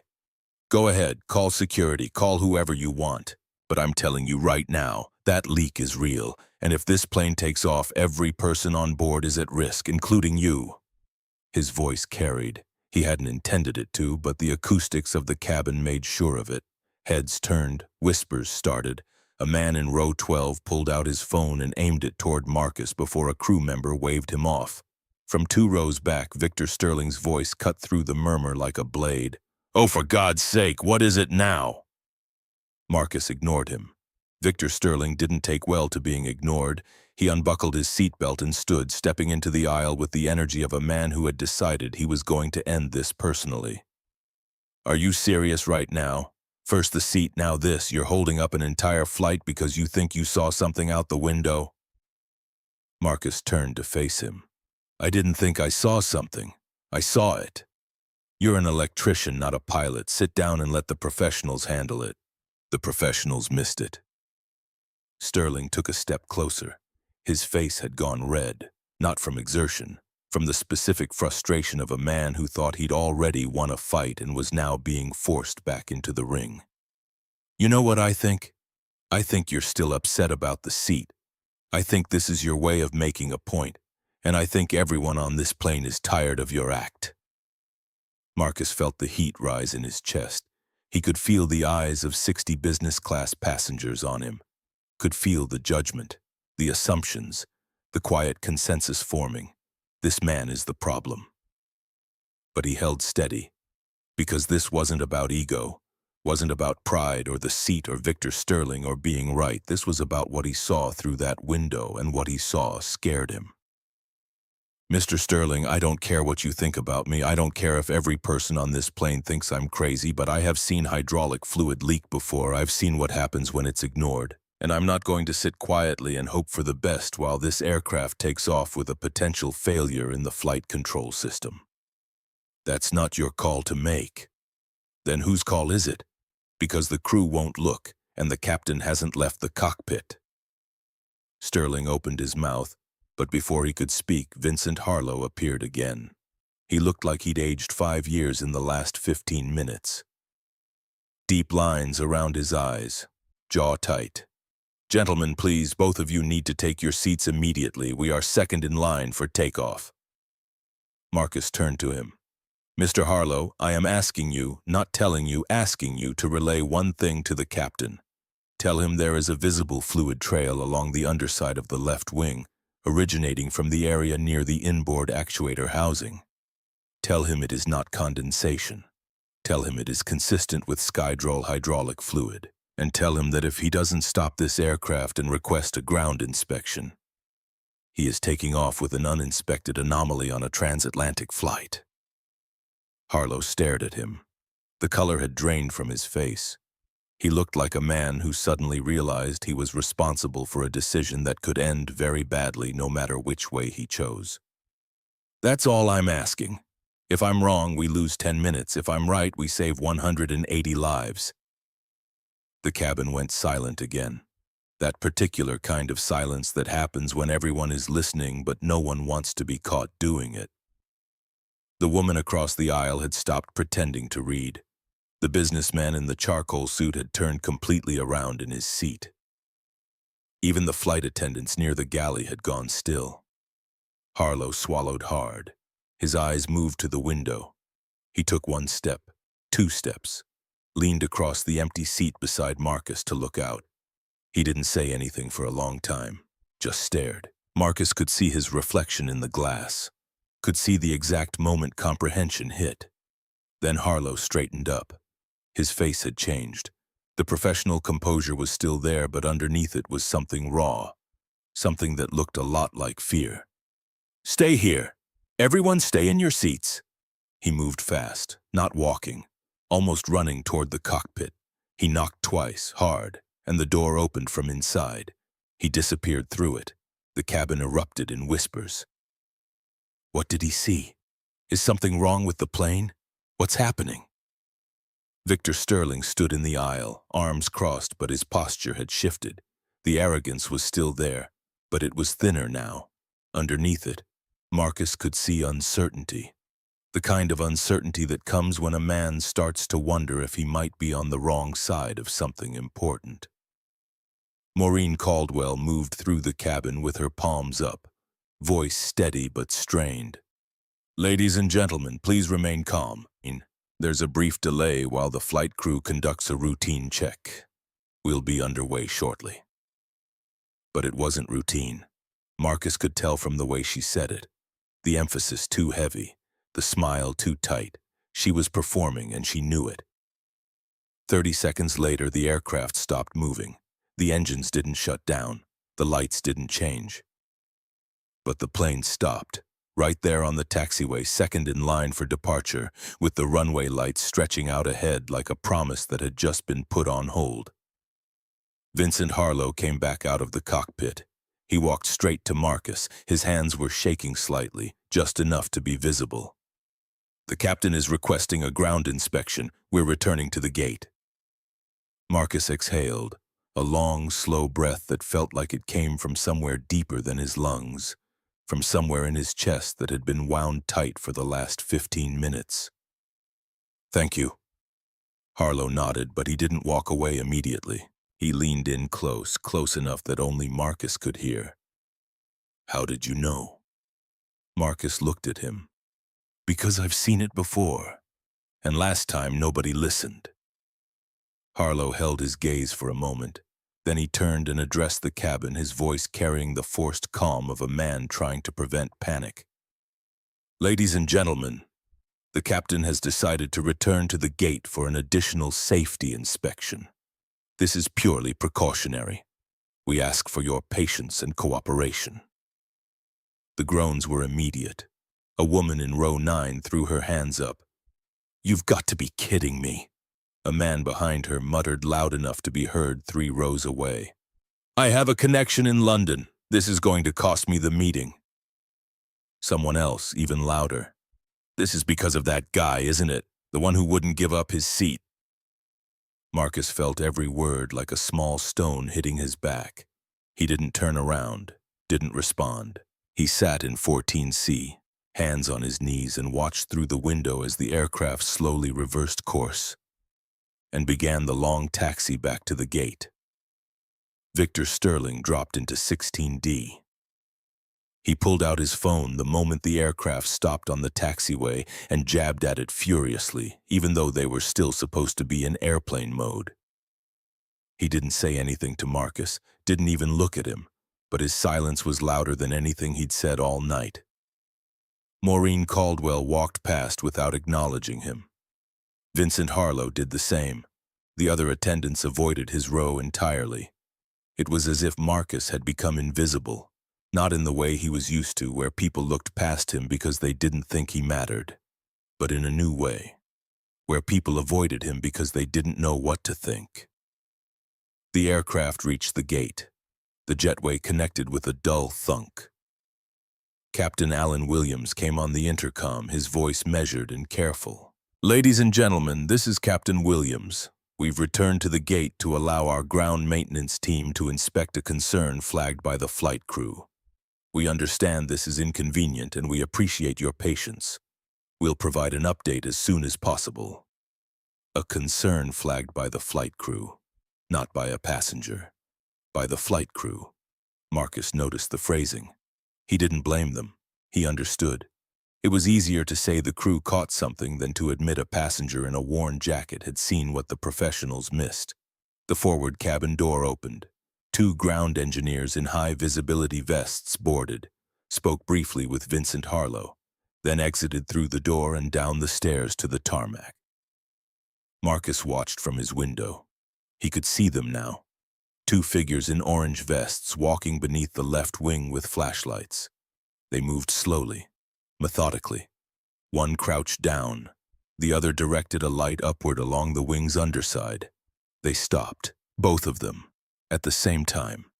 Go ahead, call security, call whoever you want. But I'm telling you right now, that leak is real. And if this plane takes off, every person on board is at risk, including you. His voice carried. He hadn't intended it to, but the acoustics of the cabin made sure of it. Heads turned, whispers started. A man in row 12 pulled out his phone and aimed it toward Marcus before a crew member waved him off. From 2 rows back, Victor Sterling's voice cut through the murmur like a blade. Oh, for God's sake, what is it now? Marcus ignored him. Victor Sterling didn't take well to being ignored. He unbuckled his seatbelt and stood, stepping into the aisle with the energy of a man who had decided he was going to end this personally. Are you serious right now? First the seat, now this. You're holding up an entire flight because you think you saw something out the window? Marcus turned to face him. I didn't think I saw something. I saw it. You're an electrician, not a pilot. Sit down and let the professionals handle it. The professionals missed it. Sterling took a step closer. His face had gone red, not from exertion, from the specific frustration of a man who thought he'd already won a fight and was now being forced back into the ring. You know what I think? I think you're still upset about the seat. I think this is your way of making a point, and I think everyone on this plane is tired of your act. Marcus felt the heat rise in his chest. He could feel the eyes of 60 business-class passengers on him, could feel the judgment, the assumptions, the quiet consensus forming. This man is the problem. But he held steady, because this wasn't about ego, wasn't about pride or the seat or Victor Sterling or being right. This was about what he saw through that window, and what he saw scared him. Mr. Sterling, I don't care what you think about me. I don't care if every person on this plane thinks I'm crazy, but I have seen hydraulic fluid leak before. I've seen what happens when it's ignored. And I'm not going to sit quietly and hope for the best while this aircraft takes off with a potential failure in the flight control system. That's not your call to make. Then whose call is it? Because the crew won't look. and the captain hasn't left the cockpit." Sterling opened his mouth, but before he could speak, Vincent Harlow appeared again. He looked like he'd aged 5 years in the last 15 minutes. Deep lines around his eyes, jaw tight. "Gentlemen, please, both of you need to take your seats immediately. We are second in line for takeoff." Marcus turned to him. "Mr. Harlow, I am asking you, not telling you, asking you to relay one thing to the captain. Tell him there is a visible fluid trail along the underside of the left wing, originating from the area near the inboard actuator housing. Tell him it is not condensation. Tell him it is consistent with Skydrol hydraulic fluid. And tell him that if he doesn't stop this aircraft and request a ground inspection, he is taking off with an uninspected anomaly on a transatlantic flight." Harlow stared at him. The color had drained from his face. He looked like a man who suddenly realized he was responsible for a decision that could end very badly no matter which way he chose. "That's all I'm asking. If I'm wrong, we lose 10 minutes. If I'm right, we save 180 lives. The cabin went silent again. That particular kind of silence that happens when everyone is listening but no one wants to be caught doing it. The woman across the aisle had stopped pretending to read. The businessman in the charcoal suit had turned completely around in his seat. Even the flight attendants near the galley had gone still. Harlow swallowed hard. His eyes moved to the window. He took 1 step, 2 steps, leaned across the empty seat beside Marcus to look out. He didn't say anything for a long time, just stared. Marcus could see his reflection in the glass, could see the exact moment comprehension hit. Then Harlow straightened up. His face had changed. The professional composure was still there, but underneath it was something raw, something that looked a lot like fear. "Stay here. Everyone stay in your seats." He moved fast, not walking, almost running toward the cockpit. He knocked twice, hard, and the door opened from inside. He disappeared through it. The cabin erupted in whispers. What did he see? Is something wrong with the plane? What's happening? Victor Sterling stood in the aisle, arms crossed, but his posture had shifted. The arrogance was still there, but it was thinner now. Underneath it, Marcus could see uncertainty. The kind of uncertainty that comes when a man starts to wonder if he might be on the wrong side of something important. Maureen Caldwell moved through the cabin with her palms up, voice steady but strained. "Ladies and gentlemen, please remain calm. There's a brief delay while the flight crew conducts a routine check. We'll be underway shortly." But it wasn't routine. Marcus could tell from the way she said it. The emphasis too heavy, the smile too tight. She was performing and she knew it. 30 seconds later, the aircraft stopped moving. The engines didn't shut down. The lights didn't change. But the plane stopped, right there on the taxiway, second in line for departure, with the runway lights stretching out ahead like a promise that had just been put on hold. Vincent Harlow came back out of the cockpit. He walked straight to Marcus. His hands were shaking slightly, just enough to be visible. "The captain is requesting a ground inspection. We're returning to the gate." Marcus exhaled, a long, slow breath that felt like it came from somewhere deeper than his lungs, from somewhere in his chest that had been wound tight for the last 15 minutes. "Thank you." Harlow nodded, but he didn't walk away immediately. He leaned in close, close enough that only Marcus could hear. "How did you know?" Marcus looked at him. "Because I've seen it before, and last time nobody listened." Harlow held his gaze for a moment. Then he turned and addressed the cabin, his voice carrying the forced calm of a man trying to prevent panic. "Ladies and gentlemen, the captain has decided to return to the gate for an additional safety inspection. This is purely precautionary. We ask for your patience and cooperation." The groans were immediate. A woman in row 9 threw her hands up. "You've got to be kidding me." A man behind her muttered loud enough to be heard 3 rows away. "I have a connection in London. This is going to cost me the meeting." Someone else, even louder. "This is because of that guy, isn't it? The one who wouldn't give up his seat." Marcus felt every word like a small stone hitting his back. He didn't turn around, didn't respond. He sat in 14C, hands on his knees, and watched through the window as the aircraft slowly reversed course and began the long taxi back to the gate. Victor Sterling dropped into 16D. He pulled out his phone the moment the aircraft stopped on the taxiway and jabbed at it furiously, even though they were still supposed to be in airplane mode. He didn't say anything to Marcus, didn't even look at him, but his silence was louder than anything he'd said all night. Maureen Caldwell walked past without acknowledging him. Vincent Harlow did the same. The other attendants avoided his row entirely. It was as if Marcus had become invisible, not in the way he was used to, where people looked past him because they didn't think he mattered, but in a new way, where people avoided him because they didn't know what to think. The aircraft reached the gate. The jetway connected with a dull thunk. Captain Alan Williams came on the intercom, his voice measured and careful. "Ladies and gentlemen, this is Captain Williams. We've returned to the gate to allow our ground maintenance team to inspect a concern flagged by the flight crew. We understand this is inconvenient and we appreciate your patience. We'll provide an update as soon as possible." A concern flagged by the flight crew, not by a passenger, by the flight crew. Marcus noticed the phrasing. He didn't blame them. He understood. It was easier to say the crew caught something than to admit a passenger in a worn jacket had seen what the professionals missed. The forward cabin door opened. 2 ground engineers in high-visibility vests boarded, spoke briefly with Vincent Harlow, then exited through the door and down the stairs to the tarmac. Marcus watched from his window. He could see them now. 2 figures in orange vests walking beneath the left wing with flashlights. They moved slowly, methodically. One crouched down. The other directed a light upward along the wing's underside. They stopped, both of them, at the same time.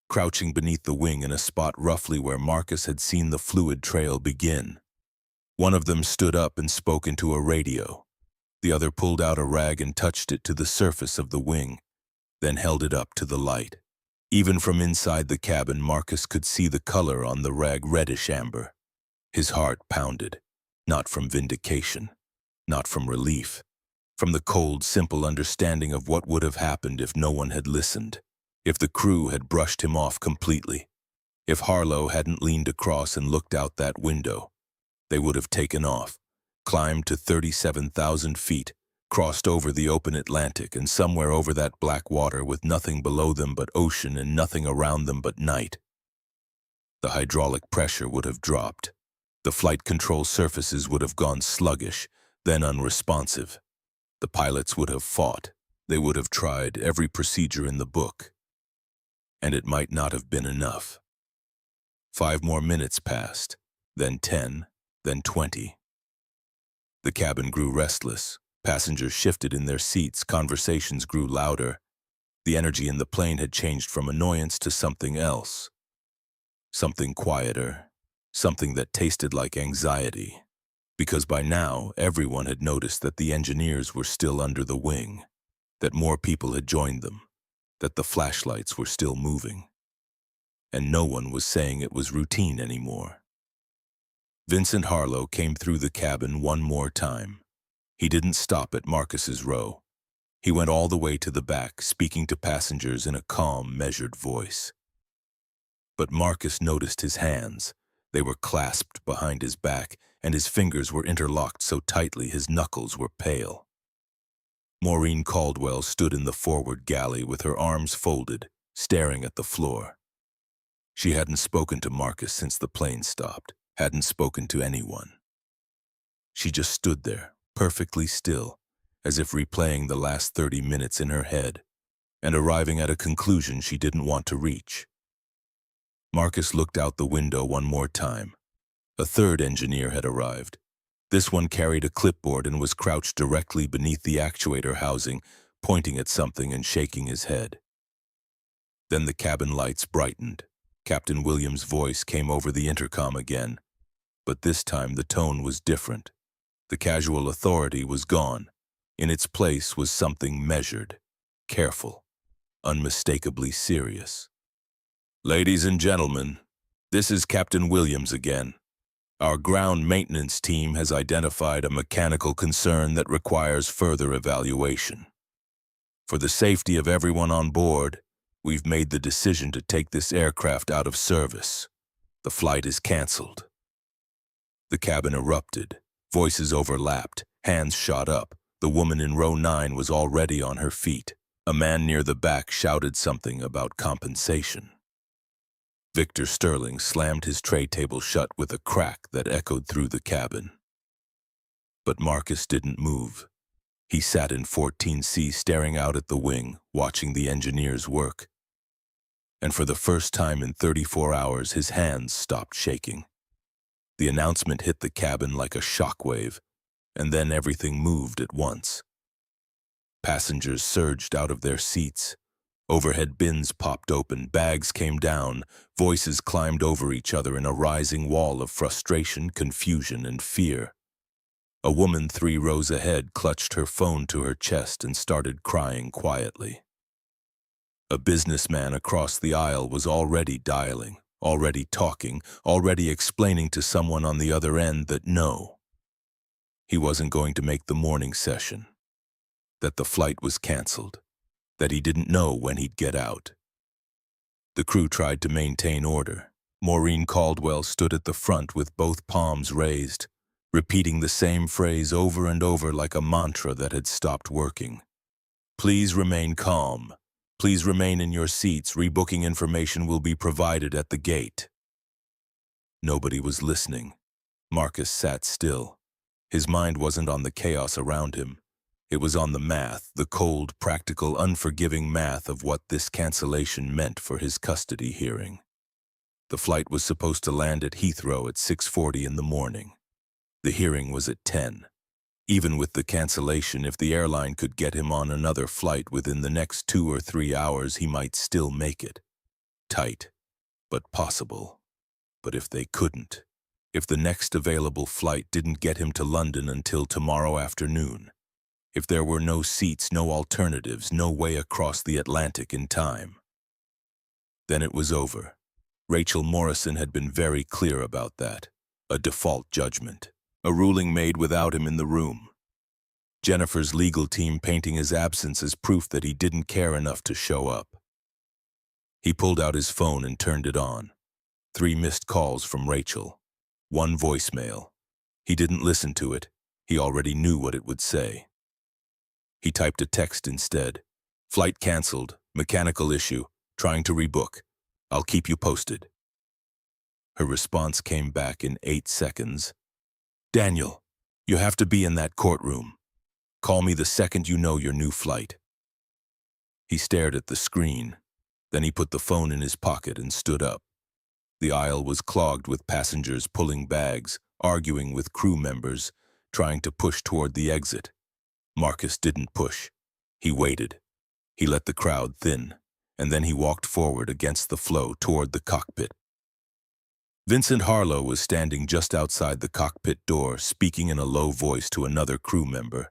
Crouching beneath the wing in a spot roughly where Marcus had seen the fluid trail begin. One of them stood up and spoke into a radio. The other pulled out a rag and touched it to the surface of the wing, then held it up to the light. Even from inside the cabin, Marcus could see the color on the rag, reddish amber. His heart pounded, not from vindication, not from relief, from the cold, simple understanding of what would have happened if no one had listened, if the crew had brushed him off completely, if Harlow hadn't leaned across and looked out that window. They would have taken off, climbed to 37,000 feet, crossed over the open Atlantic, and somewhere over that black water with nothing below them but ocean and nothing around them but night. The hydraulic pressure would have dropped. The flight control surfaces would have gone sluggish, then unresponsive. The pilots would have fought. They would have tried every procedure in the book. And it might not have been enough. 5 more minutes passed, then 10, then 20. The cabin grew restless. Passengers shifted in their seats, conversations grew louder. The energy in the plane had changed from annoyance to something else. Something quieter, something that tasted like anxiety. Because by now, everyone had noticed that the engineers were still under the wing, that more people had joined them, that the flashlights were still moving. And no one was saying it was routine anymore. Vincent Harlow came through the cabin one more time. He didn't stop at Marcus's row. He went all the way to the back, speaking to passengers in a calm, measured voice. But Marcus noticed his hands. They were clasped behind his back, and his fingers were interlocked so tightly his knuckles were pale. Maureen Caldwell stood in the forward galley with her arms folded, staring at the floor. She hadn't spoken to Marcus since the plane stopped, hadn't spoken to anyone. She just stood there, perfectly still, as if replaying the last 30 minutes in her head, and arriving at a conclusion she didn't want to reach. Marcus looked out the window one more time. A 3rd engineer had arrived. This one carried a clipboard and was crouched directly beneath the actuator housing, pointing at something and shaking his head. Then the cabin lights brightened. Captain Williams' voice came over the intercom again, but this time the tone was different. The casual authority was gone. In its place was something measured, careful, unmistakably serious. "Ladies and gentlemen, this is Captain Williams again. Our ground maintenance team has identified a mechanical concern that requires further evaluation. For the safety of everyone on board, we've made the decision to take this aircraft out of service. The flight is canceled." The cabin erupted. Voices overlapped. Hands shot up. The woman in row 9 was already on her feet. A man near the back shouted something about compensation. Victor Sterling slammed his tray table shut with a crack that echoed through the cabin. But Marcus didn't move. He sat in 14C staring out at the wing, watching the engineers work. And for the first time in 34 hours, his hands stopped shaking. The announcement hit the cabin like a shockwave, and then everything moved at once. Passengers surged out of their seats. Overhead bins popped open, bags came down, voices climbed over each other in a rising wall of frustration, confusion, and fear. A woman 3 rows ahead clutched her phone to her chest and started crying quietly. A businessman across the aisle was already dialing, already talking, already explaining to someone on the other end that no, he wasn't going to make the morning session, that the flight was canceled, that he didn't know when he'd get out. The crew tried to maintain order. Maureen Caldwell stood at the front with both palms raised, repeating the same phrase over and over like a mantra that had stopped working. "Please remain calm. Please remain in your seats. Rebooking information will be provided at the gate." Nobody was listening. Marcus sat still. His mind wasn't on the chaos around him. It was on the math, the cold, practical, unforgiving math of what this cancellation meant for his custody hearing. The flight was supposed to land at Heathrow at 6:40 in the morning. The hearing was at 10. Even with the cancellation, if the airline could get him on another flight within the next 2 or 3 hours, he might still make it. Tight, but possible. But if they couldn't, if the next available flight didn't get him to London until tomorrow afternoon, if there were no seats, no alternatives, no way across the Atlantic in time, then it was over. Rachel Morrison had been very clear about that. A default judgment. A ruling made without him in the room. Jennifer's legal team painting his absence as proof that he didn't care enough to show up. He pulled out his phone and turned it on. 3 missed calls from Rachel. 1 voicemail. He didn't listen to it. He already knew what it would say. He typed a text instead. "Flight canceled. Mechanical issue. Trying to rebook. I'll keep you posted." Her response came back in 8 seconds. "Daniel, you have to be in that courtroom. Call me the second you know your new flight." He stared at the screen. Then he put the phone in his pocket and stood up. The aisle was clogged with passengers pulling bags, arguing with crew members, trying to push toward the exit. Marcus didn't push. He waited. He let the crowd thin, and then he walked forward against the flow toward the cockpit. Vincent Harlow was standing just outside the cockpit door, speaking in a low voice to another crew member.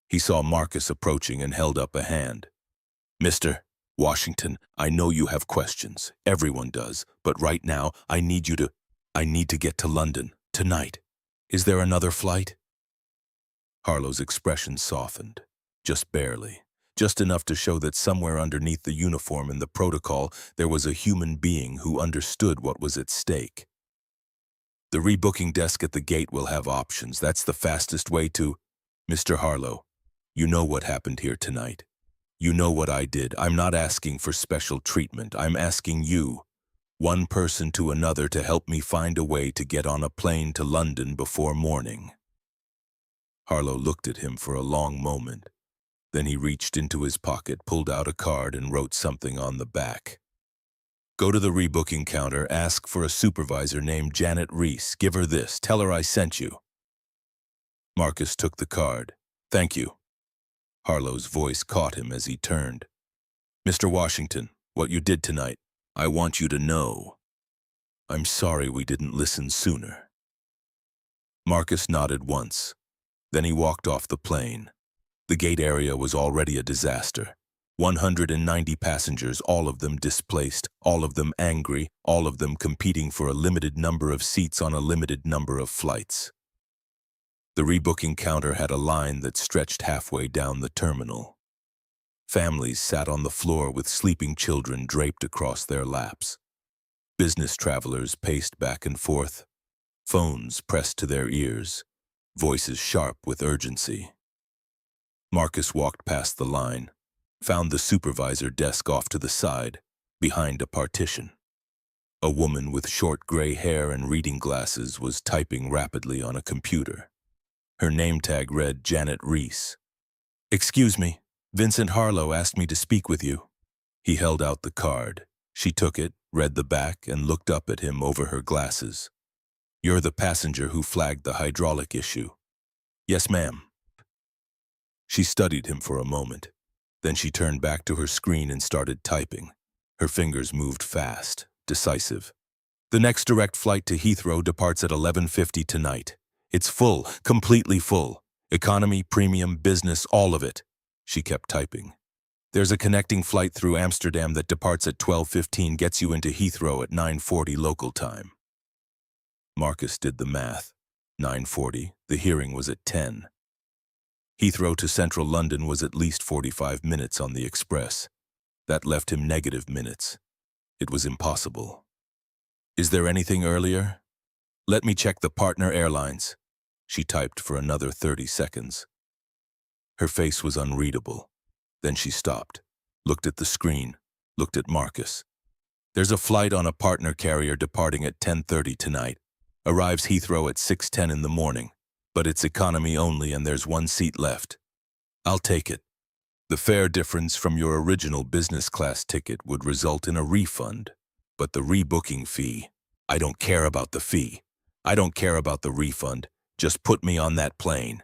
He saw Marcus approaching and held up a hand. "Mr. Washington, I know you have questions. Everyone does. But right now, I need to get to London, tonight. Is there another flight?" Harlow's expression softened, just barely, just enough to show that somewhere underneath the uniform and the protocol there was a human being who understood what was at stake. "The rebooking desk at the gate will have options. That's the fastest way to—" "Mr. Harlow, you know what happened here tonight. You know what I did. I'm not asking for special treatment. I'm asking you, one person to another, to help me find a way to get on a plane to London before morning." Harlow looked at him for a long moment. Then he reached into his pocket, pulled out a card, and wrote something on the back. "Go to the rebooking counter, ask for a supervisor named Janet Reese. Give her this. Tell her I sent you." Marcus took the card. "Thank you." Harlow's voice caught him as he turned. "Mr. Washington, what you did tonight, I want you to know. I'm sorry we didn't listen sooner." Marcus nodded once. Then he walked off the plane. The gate area was already a disaster. 190 passengers, all of them displaced, all of them angry, all of them competing for a limited number of seats on a limited number of flights. The rebooking counter had a line that stretched halfway down the terminal. Families sat on the floor with sleeping children draped across their laps. Business travelers paced back and forth, phones pressed to their ears, voices sharp with urgency. Marcus walked past the line, found the supervisor desk off to the side, behind a partition. A woman with short gray hair and reading glasses was typing rapidly on a computer. Her name tag read Janet Reese. "Excuse me, Vincent Harlow asked me to speak with you." He held out the card. She took it, read the back, and looked up at him over her glasses. "You're the passenger who flagged the hydraulic issue." "Yes, ma'am." She studied him for a moment. Then she turned back to her screen and started typing. Her fingers moved fast, decisive. "The next direct flight to Heathrow departs at 11:50 tonight. It's full, completely full. Economy, premium, business, all of it." She kept typing. "There's a connecting flight through Amsterdam that departs at 12:15, gets you into Heathrow at 9:40 local time." Marcus did the math. 9:40, the hearing was at 10. Heathrow to central London was at least 45 minutes on the express. That left him negative minutes. It was impossible. "Is there anything earlier?" "Let me check the partner airlines." She typed for another 30 seconds. Her face was unreadable. Then she stopped, looked at the screen, looked at Marcus. "There's a flight on a partner carrier departing at 10:30 tonight. Arrives Heathrow at 6:10 in the morning. But it's economy only and there's one seat left. I'll take it. The fare difference from your original business class ticket would result in a refund. But the rebooking fee, I don't care about the fee. I don't care about the refund. Just put me on that plane."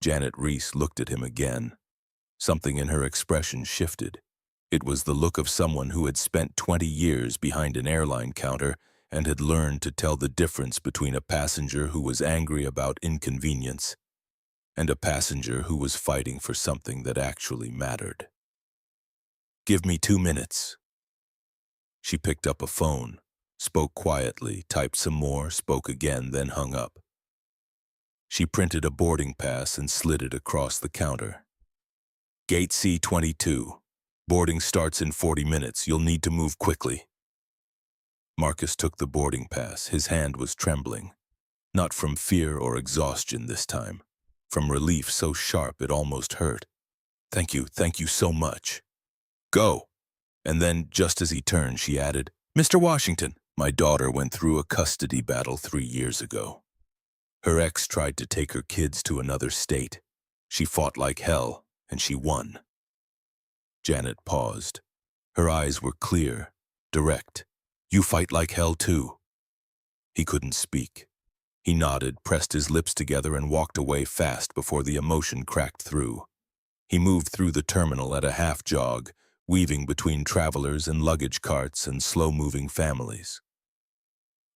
Janet Reese looked at him again. Something in her expression shifted. It was the look of someone who had spent 20 years behind an airline counter and had learned to tell the difference between a passenger who was angry about inconvenience and a passenger who was fighting for something that actually mattered. "Give me 2 minutes." She picked up a phone, spoke quietly, typed some more, spoke again, then hung up. She printed a boarding pass and slid it across the counter. "Gate C-22. Boarding starts in 40 minutes. You'll need to move quickly." Marcus took the boarding pass. His hand was trembling. Not from fear or exhaustion this time. From relief so sharp it almost hurt. Thank you so much." "Go." And then, just as he turned, she added, "Mr. Washington, my daughter went through a custody battle 3 years ago. Her ex tried to take her kids to another state. She fought like hell, and she won." Janet paused. Her eyes were clear, direct. "You fight like hell too?" He couldn't speak. He nodded, pressed his lips together, and walked away fast before the emotion cracked through. He moved through the terminal at a half-jog, weaving between travelers and luggage carts and slow-moving families.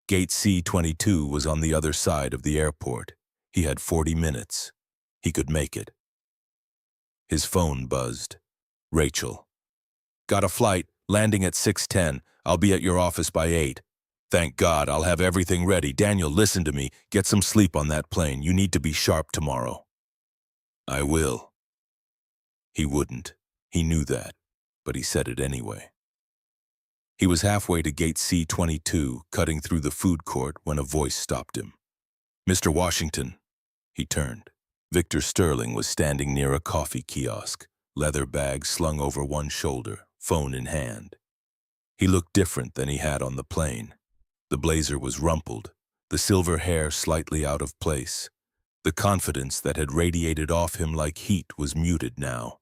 Gate C-22 was on the other side of the airport. He had 40 minutes. He could make it. His phone buzzed. "Rachel. Got a flight, landing at 6:10. I'll be at your office by 8. Thank God, I'll have everything ready. Daniel, listen to me. Get some sleep on that plane. You need to be sharp tomorrow." "I will." He wouldn't. He knew that, but he said it anyway. He was halfway to gate C-22, cutting through the food court, when a voice stopped him. "Mr. Washington." He turned. Victor Sterling was standing near a coffee kiosk, leather bag slung over one shoulder, phone in hand. He looked different than he had on the plane. The blazer was rumpled, the silver hair slightly out of place. The confidence that had radiated off him like heat was muted now,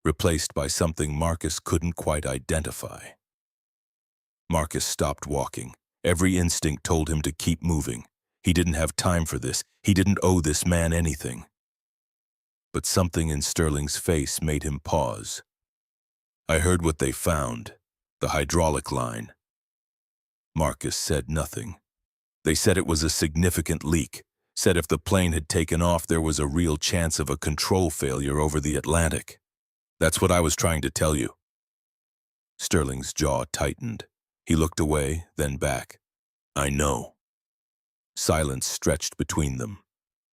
replaced by something Marcus couldn't quite identify. Marcus stopped walking. Every instinct told him to keep moving. He didn't have time for this. He didn't owe this man anything. But something in Sterling's face made him pause. "I heard what they found. The hydraulic line." Marcus said nothing. "They said it was a significant leak. Said if the plane had taken off, there was a real chance of a control failure over the Atlantic. That's what I was trying to tell you. Sterling's jaw tightened. He looked away, then back. I know. Silence stretched between them.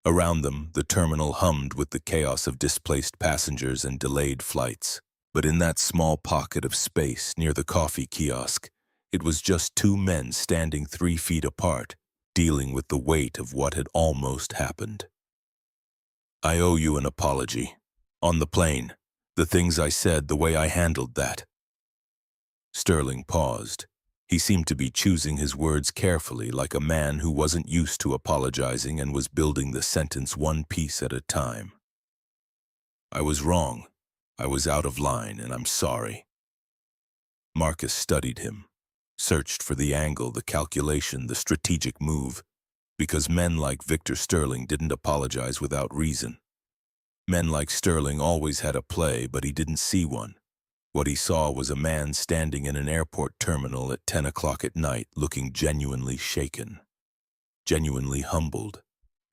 Around them, the terminal hummed with the chaos of displaced passengers and delayed flights. But in that small pocket of space near the coffee kiosk, it was just two men standing 3 feet apart, dealing with the weight of what had almost happened. I owe you an apology. On the plane, the things I said, the way I handled that. Sterling paused. He seemed to be choosing his words carefully, like a man who wasn't used to apologizing and was building the sentence one piece at a time. I was wrong. I was out of line, and I'm sorry. Marcus studied him, searched for the angle, the calculation, the strategic move, because men like Victor Sterling didn't apologize without reason. Men like Sterling always had a play, but he didn't see one. What he saw was a man standing in an airport terminal at 10 o'clock at night, looking genuinely shaken, genuinely humbled,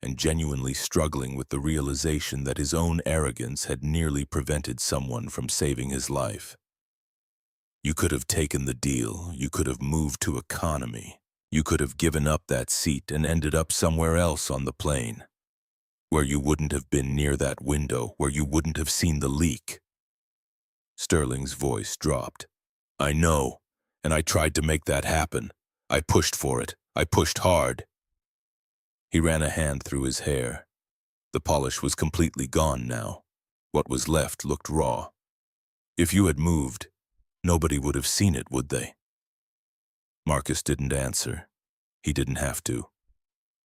and genuinely struggling with the realization that his own arrogance had nearly prevented someone from saving his life. You could have taken the deal, you could have moved to economy, you could have given up that seat and ended up somewhere else on the plane, where you wouldn't have been near that window, where you wouldn't have seen the leak. Sterling's voice dropped. I know, and I tried to make that happen. I pushed for it. I pushed hard. He ran a hand through his hair. The polish was completely gone now. What was left looked raw. If you had moved, nobody would have seen it, would they? Marcus didn't answer. He didn't have to.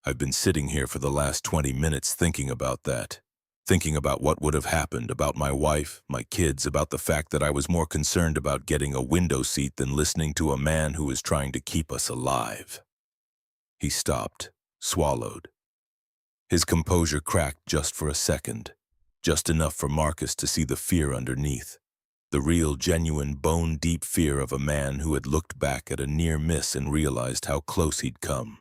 I've been sitting here for the last 20 minutes thinking about that. Thinking about what would have happened, about my wife, my kids, about the fact that I was more concerned about getting a window seat than listening to a man who was trying to keep us alive. He stopped, swallowed. His composure cracked just for a second, just enough for Marcus to see the fear underneath, the real, genuine, bone-deep fear of a man who had looked back at a near miss and realized how close he'd come.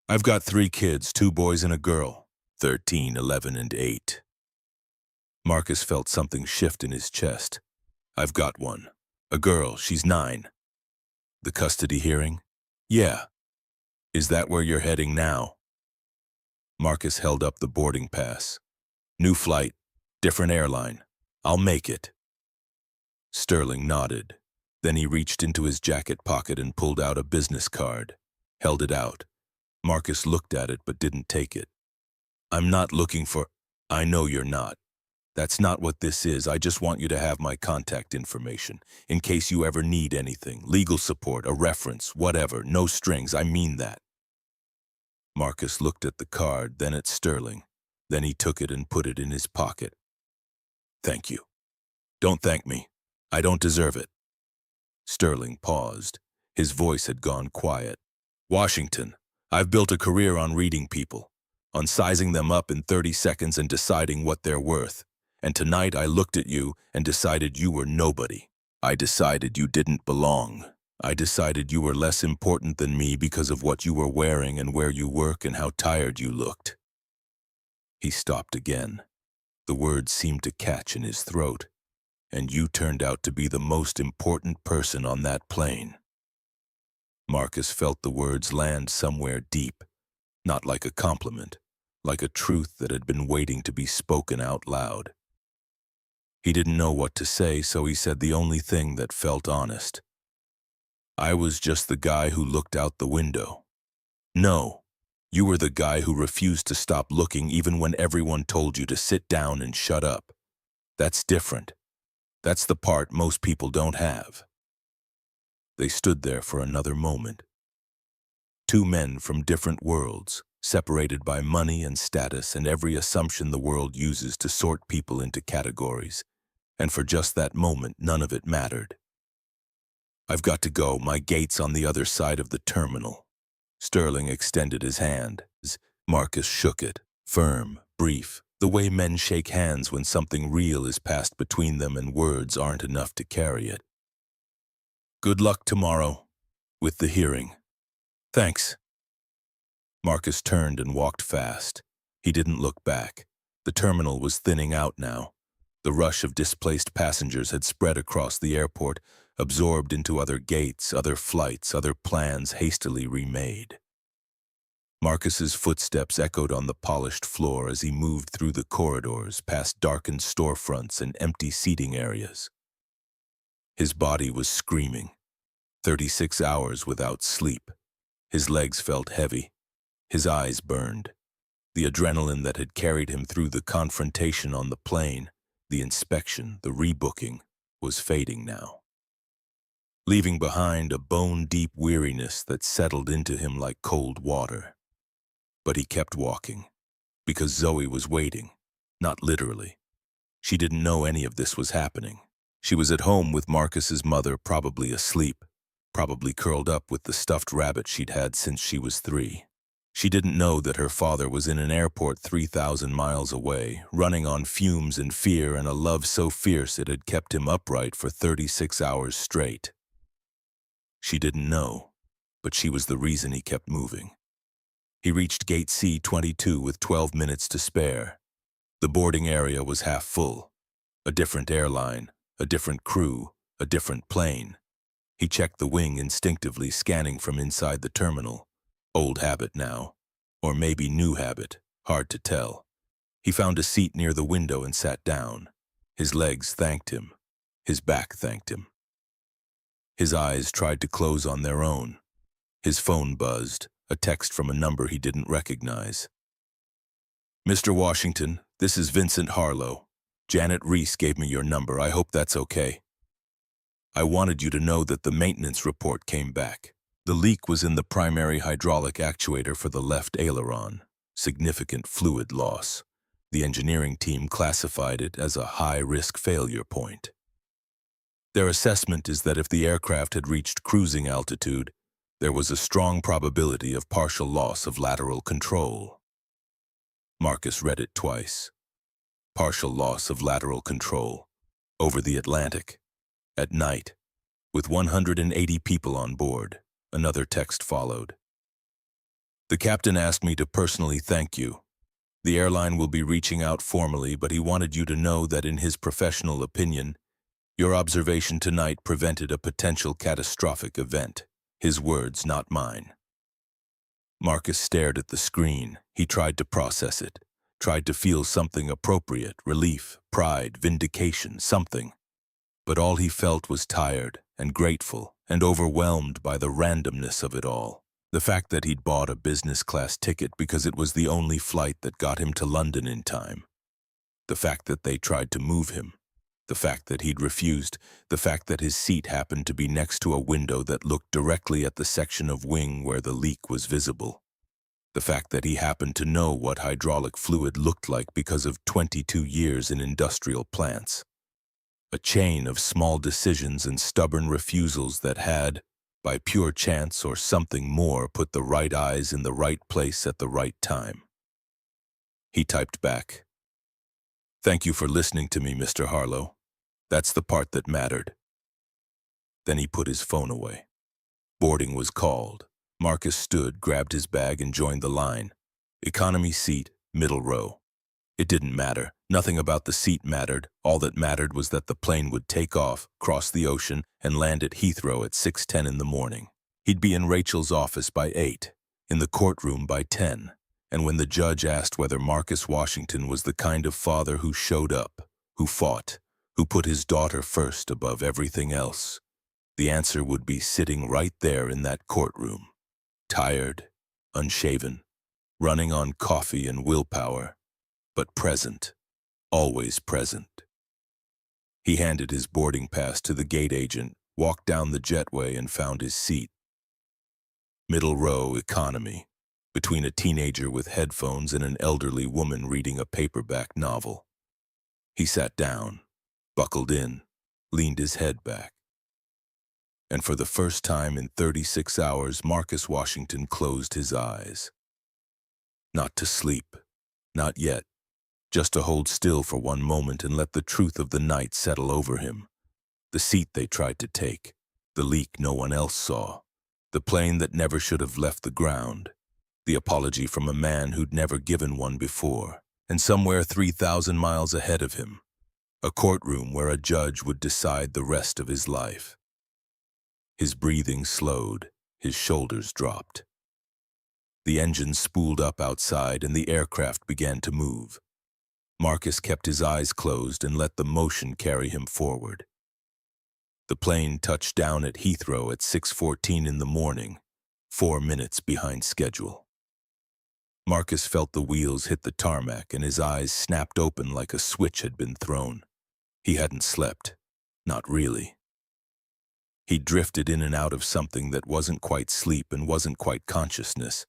I've got 3 kids, 2 boys and a girl. 13, 11, and 8. Marcus felt something shift in his chest. I've got one. A girl, she's 9. The custody hearing? Yeah. Is that where you're heading now? Marcus held up the boarding pass. New flight, different airline. I'll make it. Sterling nodded. Then he reached into his jacket pocket and pulled out a business card. Held it out. Marcus looked at it but didn't take it. I'm not looking for... I know you're not. That's not what this is. I just want you to have my contact information, in case you ever need anything, legal support, a reference, whatever, no strings, I mean that. Marcus looked at the card, then at Sterling. Then he took it and put it in his pocket. Thank you. Don't thank me. I don't deserve it. Sterling paused. His voice had gone quiet. Washington, I've built a career on reading people, on sizing them up in 30 seconds and deciding what they're worth. And tonight I looked at you and decided you were nobody. I decided you didn't belong. I decided you were less important than me because of what you were wearing and where you work and how tired you looked. He stopped again. The words seemed to catch in his throat. And you turned out to be the most important person on that plane. Marcus felt the words land somewhere deep. Not like a compliment, like a truth that had been waiting to be spoken out loud. He didn't know what to say, so he said the only thing that felt honest. I was just the guy who looked out the window. No, you were the guy who refused to stop looking even when everyone told you to sit down and shut up. That's different. That's the part most people don't have. They stood there for another moment. 2 men from different worlds, separated by money and status and every assumption the world uses to sort people into categories. And for just that moment, none of it mattered. I've got to go. My gate's on the other side of the terminal. Sterling extended his hand. Marcus shook it, firm, brief, the way men shake hands when something real is passed between them and words aren't enough to carry it. Good luck tomorrow with the hearing. Thanks. Marcus turned and walked fast. He didn't look back. The terminal was thinning out now. The rush of displaced passengers had spread across the airport, absorbed into other gates, other flights, other plans hastily remade. Marcus's footsteps echoed on the polished floor as he moved through the corridors, past darkened storefronts and empty seating areas. His body was screaming. 36 hours without sleep. His legs felt heavy. His eyes burned. The adrenaline that had carried him through the confrontation on the plane, the inspection, the rebooking, was fading now, leaving behind a bone-deep weariness that settled into him like cold water. But he kept walking, because Zoe was waiting, not literally. She didn't know any of this was happening. She was at home with Marcus's mother, probably asleep, probably curled up with the stuffed rabbit she'd had since she was 3. She didn't know that her father was in an airport 3,000 miles away, running on fumes and fear and a love so fierce it had kept him upright for 36 hours straight. She didn't know, but she was the reason he kept moving. He reached gate C-22 with 12 minutes to spare. The boarding area was half full. A different airline, a different crew, a different plane. He checked the wing instinctively, scanning from inside the terminal. Old habit now, or maybe new habit, hard to tell. He found a seat near the window and sat down. His legs thanked him. His back thanked him. His eyes tried to close on their own. His phone buzzed, a text from a number he didn't recognize. "Mr. Washington, this is Vincent Harlow. Janet Reese gave me your number. I hope that's okay. I wanted you to know that the maintenance report came back. The leak was in the primary hydraulic actuator for the left aileron. Significant fluid loss. The engineering team classified it as a high-risk failure point. Their assessment is that if the aircraft had reached cruising altitude, there was a strong probability of partial loss of lateral control." Marcus read it twice. Partial loss of lateral control. Over the Atlantic. At night. With 180 people on board. Another text followed. "The captain asked me to personally thank you. The airline will be reaching out formally, but he wanted you to know that in his professional opinion, your observation tonight prevented a potential catastrophic event. His words, not mine." Marcus stared at the screen. He tried to process it, tried to feel something appropriate, relief, pride, vindication, something. But all he felt was tired and grateful and overwhelmed by the randomness of it all. The fact that he'd bought a business-class ticket because it was the only flight that got him to London in time. The fact that they tried to move him. The fact that he'd refused. The fact that his seat happened to be next to a window that looked directly at the section of wing where the leak was visible. The fact that he happened to know what hydraulic fluid looked like because of 22 years in industrial plants. A chain of small decisions and stubborn refusals that had, by pure chance or something more, put the right eyes in the right place at the right time. He typed back, "Thank you for listening to me, Mr. Harlow. That's the part that mattered." Then he put his phone away. Boarding was called. Marcus stood, grabbed his bag, and joined the line. Economy seat, middle row. It didn't matter. Nothing about the seat mattered. All that mattered was that the plane would take off, cross the ocean, and land at Heathrow at 6:10 in the morning. He'd be in Rachel's office by 8, in the courtroom by 10, and when the judge asked whether Marcus Washington was the kind of father who showed up, who fought, who put his daughter first above everything else, the answer would be sitting right there in that courtroom, tired, unshaven, running on coffee and willpower, but present, always present. He handed his boarding pass to the gate agent, walked down the jetway, and found his seat. Middle row, economy, between a teenager with headphones and an elderly woman reading a paperback novel. He sat down, buckled in, leaned his head back. And for the first time in 36 hours, Marcus Washington closed his eyes. Not to sleep, not yet. Just to hold still for one moment and let the truth of the night settle over him. The seat they tried to take, the leak no one else saw, the plane that never should have left the ground. The apology from a man who'd never given one before. And somewhere 3,000 miles ahead of him, a courtroom where a judge would decide the rest of his life. His breathing slowed, his shoulders dropped. The engine spooled up outside and the aircraft began to move. Marcus kept his eyes closed and let the motion carry him forward. The plane touched down at Heathrow at 6:14 in the morning, 4 minutes behind schedule. Marcus felt the wheels hit the tarmac and his eyes snapped open like a switch had been thrown. He hadn't slept. Not really. He drifted in and out of something that wasn't quite sleep and wasn't quite consciousness.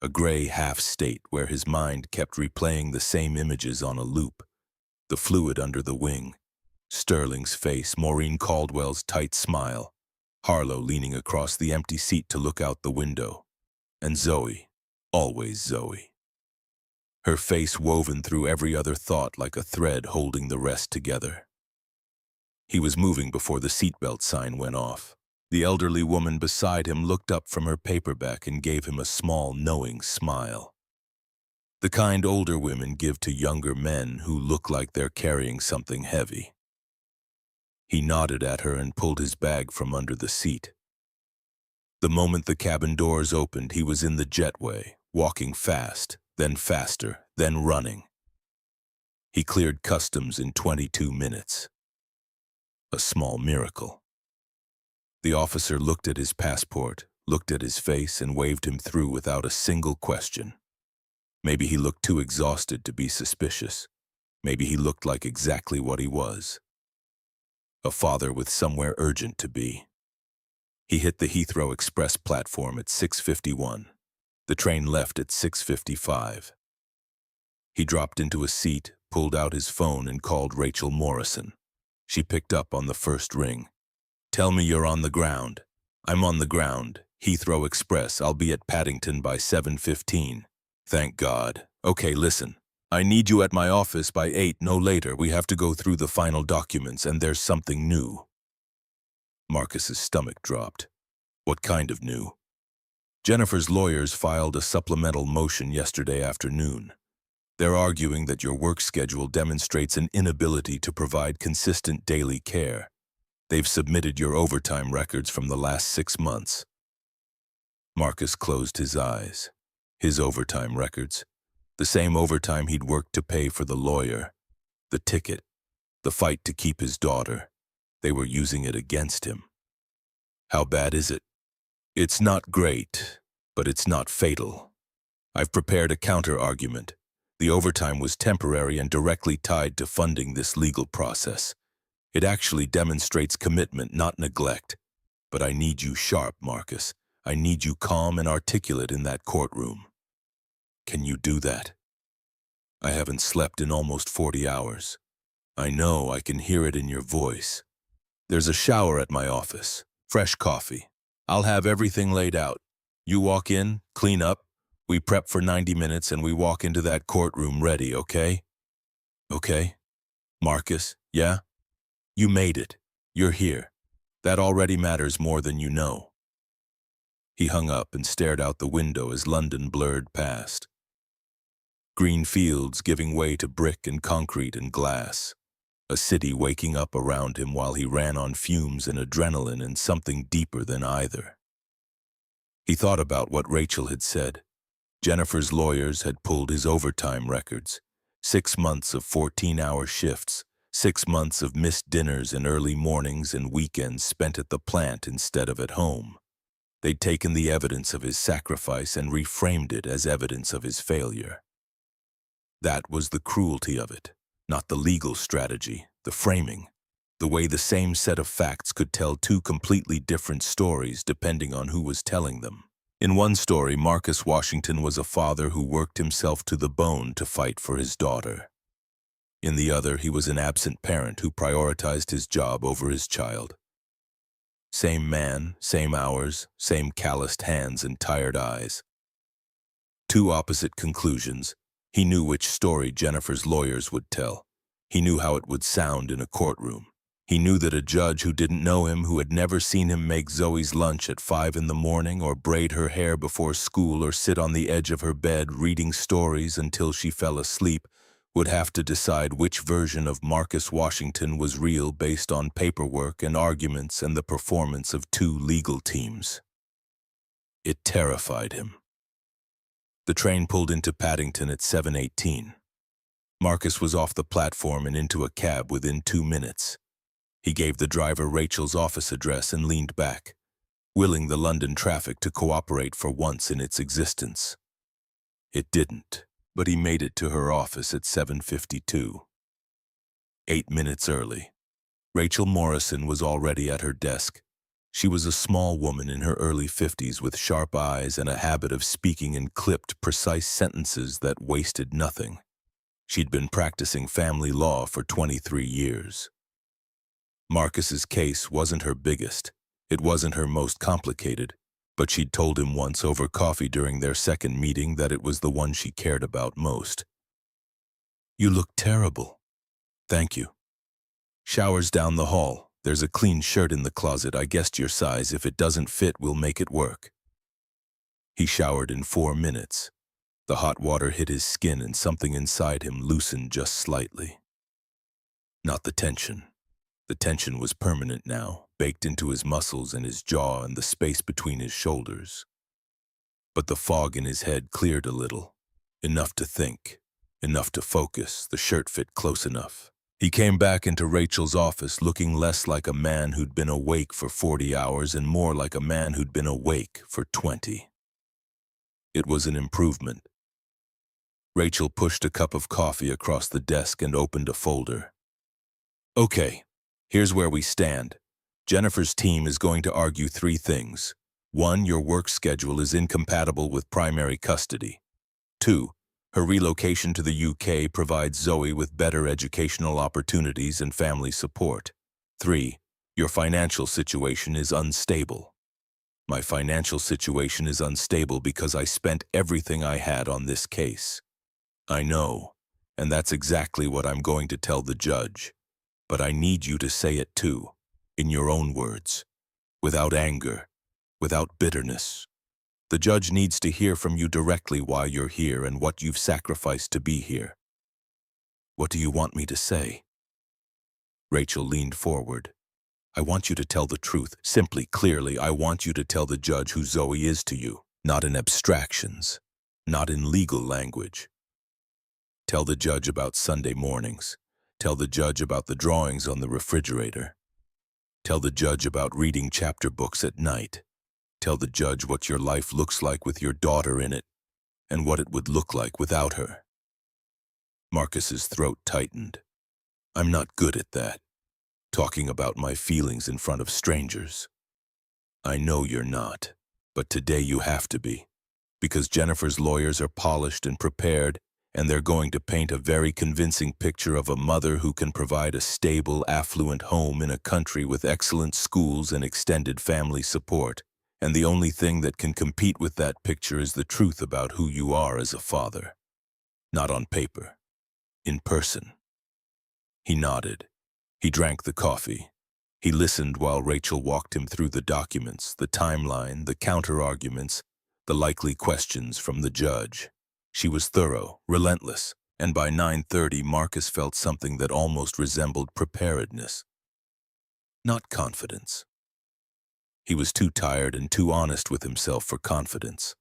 A gray half-state where his mind kept replaying the same images on a loop. The fluid under the wing, Sterling's face, Maureen Caldwell's tight smile, Harlow leaning across the empty seat to look out the window, and Zoe, always Zoe. Her face woven through every other thought like a thread holding the rest together. He was moving before the seatbelt sign went off. The elderly woman beside him looked up from her paperback and gave him a small, knowing smile. The kind older women give to younger men who look like they're carrying something heavy. He nodded at her and pulled his bag from under the seat. The moment the cabin doors opened, he was in the jetway, walking fast, then faster, then running. He cleared customs in 22 minutes. A small miracle. The officer looked at his passport, looked at his face, and waved him through without a single question. Maybe he looked too exhausted to be suspicious. Maybe he looked like exactly what he was. A father with somewhere urgent to be. He hit the Heathrow Express platform at 6:51. The train left at 6:55. He dropped into a seat, pulled out his phone, and called Rachel Morrison. She picked up on the first ring. "Tell me you're on the ground." "I'm on the ground. Heathrow Express. I'll be at Paddington by 7:15. "Thank God. Okay, listen. I need you at my office by 8, no later. We have to go through the final documents, and there's something new." Marcus's stomach dropped. What kind of new? Jennifer's lawyers filed a supplemental motion yesterday afternoon. They're arguing that your work schedule demonstrates an inability to provide consistent daily care. They've submitted your overtime records from the last 6 months. Marcus closed his eyes. His overtime records. The same overtime he'd worked to pay for the lawyer. The ticket. The fight to keep his daughter. They were using it against him. How bad is it? It's not great, but it's not fatal. I've prepared a counter-argument. The overtime was temporary and directly tied to funding this legal process. It actually demonstrates commitment, not neglect. But I need you sharp, Marcus. I need you calm and articulate in that courtroom. Can you do that? I haven't slept in almost 40 hours. I know, I can hear it in your voice. There's a shower at my office. Fresh coffee. I'll have everything laid out. You walk in, clean up. We prep for 90 minutes and we walk into that courtroom ready, okay? Okay? Marcus, yeah? You made it. You're here. That already matters more than you know. He hung up and stared out the window as London blurred past. Green fields giving way to brick and concrete and glass. A city waking up around him while he ran on fumes and adrenaline and something deeper than either. He thought about what Rachel had said. Jennifer's lawyers had pulled his overtime records. 6 months of 14-hour shifts, 6 months of missed dinners and early mornings and weekends spent at the plant instead of at home. They'd taken the evidence of his sacrifice and reframed it as evidence of his failure. That was the cruelty of it, not the legal strategy, the framing, the way the same set of facts could tell 2 completely different stories depending on who was telling them. In one story, Marcus Washington was a father who worked himself to the bone to fight for his daughter. In the other, he was an absent parent who prioritized his job over his child. Same man, same hours, same calloused hands and tired eyes. 2 opposite conclusions. He knew which story Jennifer's lawyers would tell. He knew how it would sound in a courtroom. He knew that a judge who didn't know him, who had never seen him make Zoe's lunch at 5 in the morning or braid her hair before school or sit on the edge of her bed reading stories until she fell asleep, would have to decide which version of Marcus Washington was real based on paperwork and arguments and the performance of two legal teams. It terrified him. The train pulled into Paddington at 7:18. Marcus was off the platform and into a cab within 2 minutes. He gave the driver Rachel's office address and leaned back, willing the London traffic to cooperate for once in its existence. It didn't, but he made it to her office at 7:52. 8 minutes early. Rachel Morrison was already at her desk. She was a small woman in her early 50s with sharp eyes and a habit of speaking in clipped, precise sentences that wasted nothing. She'd been practicing family law for 23 years. Marcus's case wasn't her biggest. It wasn't her most complicated, but she'd told him once over coffee during their second meeting that it was the one she cared about most. "You look terrible." "Thank you." "Shower's down the hall. There's a clean shirt in the closet. I guessed your size. If it doesn't fit, we'll make it work." He showered in 4 minutes. The hot water hit his skin and something inside him loosened just slightly. Not the tension. The tension was permanent now, baked into his muscles and his jaw and the space between his shoulders. But the fog in his head cleared a little. Enough to think. Enough to focus. The shirt fit close enough. He came back into Rachel's office looking less like a man who'd been awake for 40 hours and more like a man who'd been awake for 20. It was an improvement. Rachel pushed a cup of coffee across the desk and opened a folder. "Okay, here's where we stand. Jennifer's team is going to argue 3 things. 1, your work schedule is incompatible with primary custody. 2, her relocation to the UK provides Zoe with better educational opportunities and family support. 3, your financial situation is unstable. My financial situation is unstable because I spent everything I had on this case. I know, and that's exactly what I'm going to tell the judge. But I need you to say it too, in your own words, without anger, without bitterness. The judge needs to hear from you directly why you're here and what you've sacrificed to be here." "What do you want me to say?" Rachel leaned forward. "I want you to tell the truth, simply, clearly. I want you to tell the judge who Zoe is to you, not in abstractions, not in legal language. Tell the judge about Sunday mornings. Tell the judge about the drawings on the refrigerator. Tell the judge about reading chapter books at night. Tell the judge what your life looks like with your daughter in it, and what it would look like without her." Marcus's throat tightened. "I'm not good at that, talking about my feelings in front of strangers." "I know you're not, but today you have to be, because Jennifer's lawyers are polished and prepared, and they're going to paint a very convincing picture of a mother who can provide a stable, affluent home in a country with excellent schools and extended family support. And the only thing that can compete with that picture is the truth about who you are as a father. Not on paper. In person." He nodded. He drank the coffee. He listened while Rachel walked him through the documents, the timeline, the counter-arguments, the likely questions from the judge. She was thorough, relentless, and by 9:30 Marcus felt something that almost resembled preparedness. Not confidence. He was too tired and too honest with himself for confidence.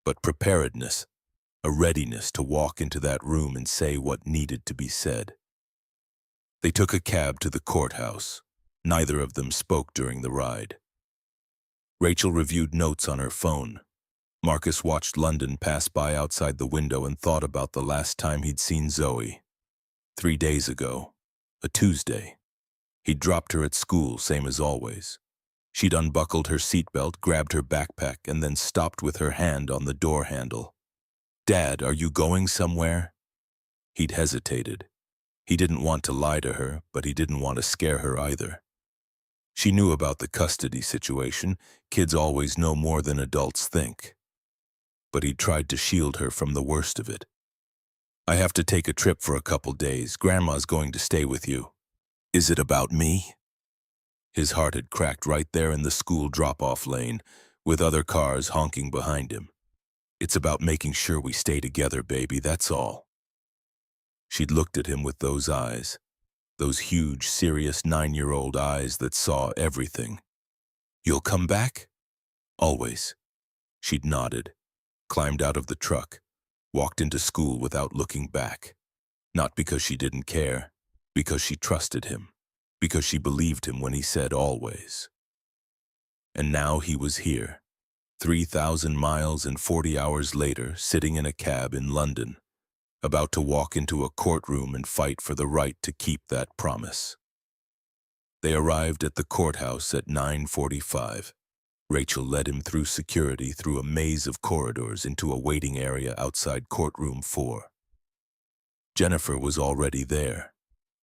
But preparedness, a readiness to walk into that room and say what needed to be said. They took a cab to the courthouse. Neither of them spoke during the ride. Rachel reviewed notes on her phone. Marcus watched London pass by outside the window and thought about the last time he'd seen Zoe. 3 days ago, a Tuesday. He'd dropped her at school, same as always. She'd unbuckled her seatbelt, grabbed her backpack, and then stopped with her hand on the door handle. "Dad, are you going somewhere?" He'd hesitated. He didn't want to lie to her, but he didn't want to scare her either. She knew about the custody situation. Kids always know more than adults think. But he tried to shield her from the worst of it. "I have to take a trip for a couple days. Grandma's going to stay with you." Is it about me? His heart had cracked right there in the school drop-off lane, with other cars honking behind him. It's about making sure we stay together, baby, that's all. She'd looked at him with those eyes, those huge, serious 9-year-old eyes that saw everything. You'll come back? Always. She'd nodded, climbed out of the truck, walked into school without looking back. Not because she didn't care, because she trusted him, because she believed him when he said always. And now he was here, 3,000 miles and 40 hours later, sitting in a cab in London, about to walk into a courtroom and fight for the right to keep that promise. They arrived at the courthouse at 9:45. Rachel led him through security through a maze of corridors into a waiting area outside courtroom 4. Jennifer was already there.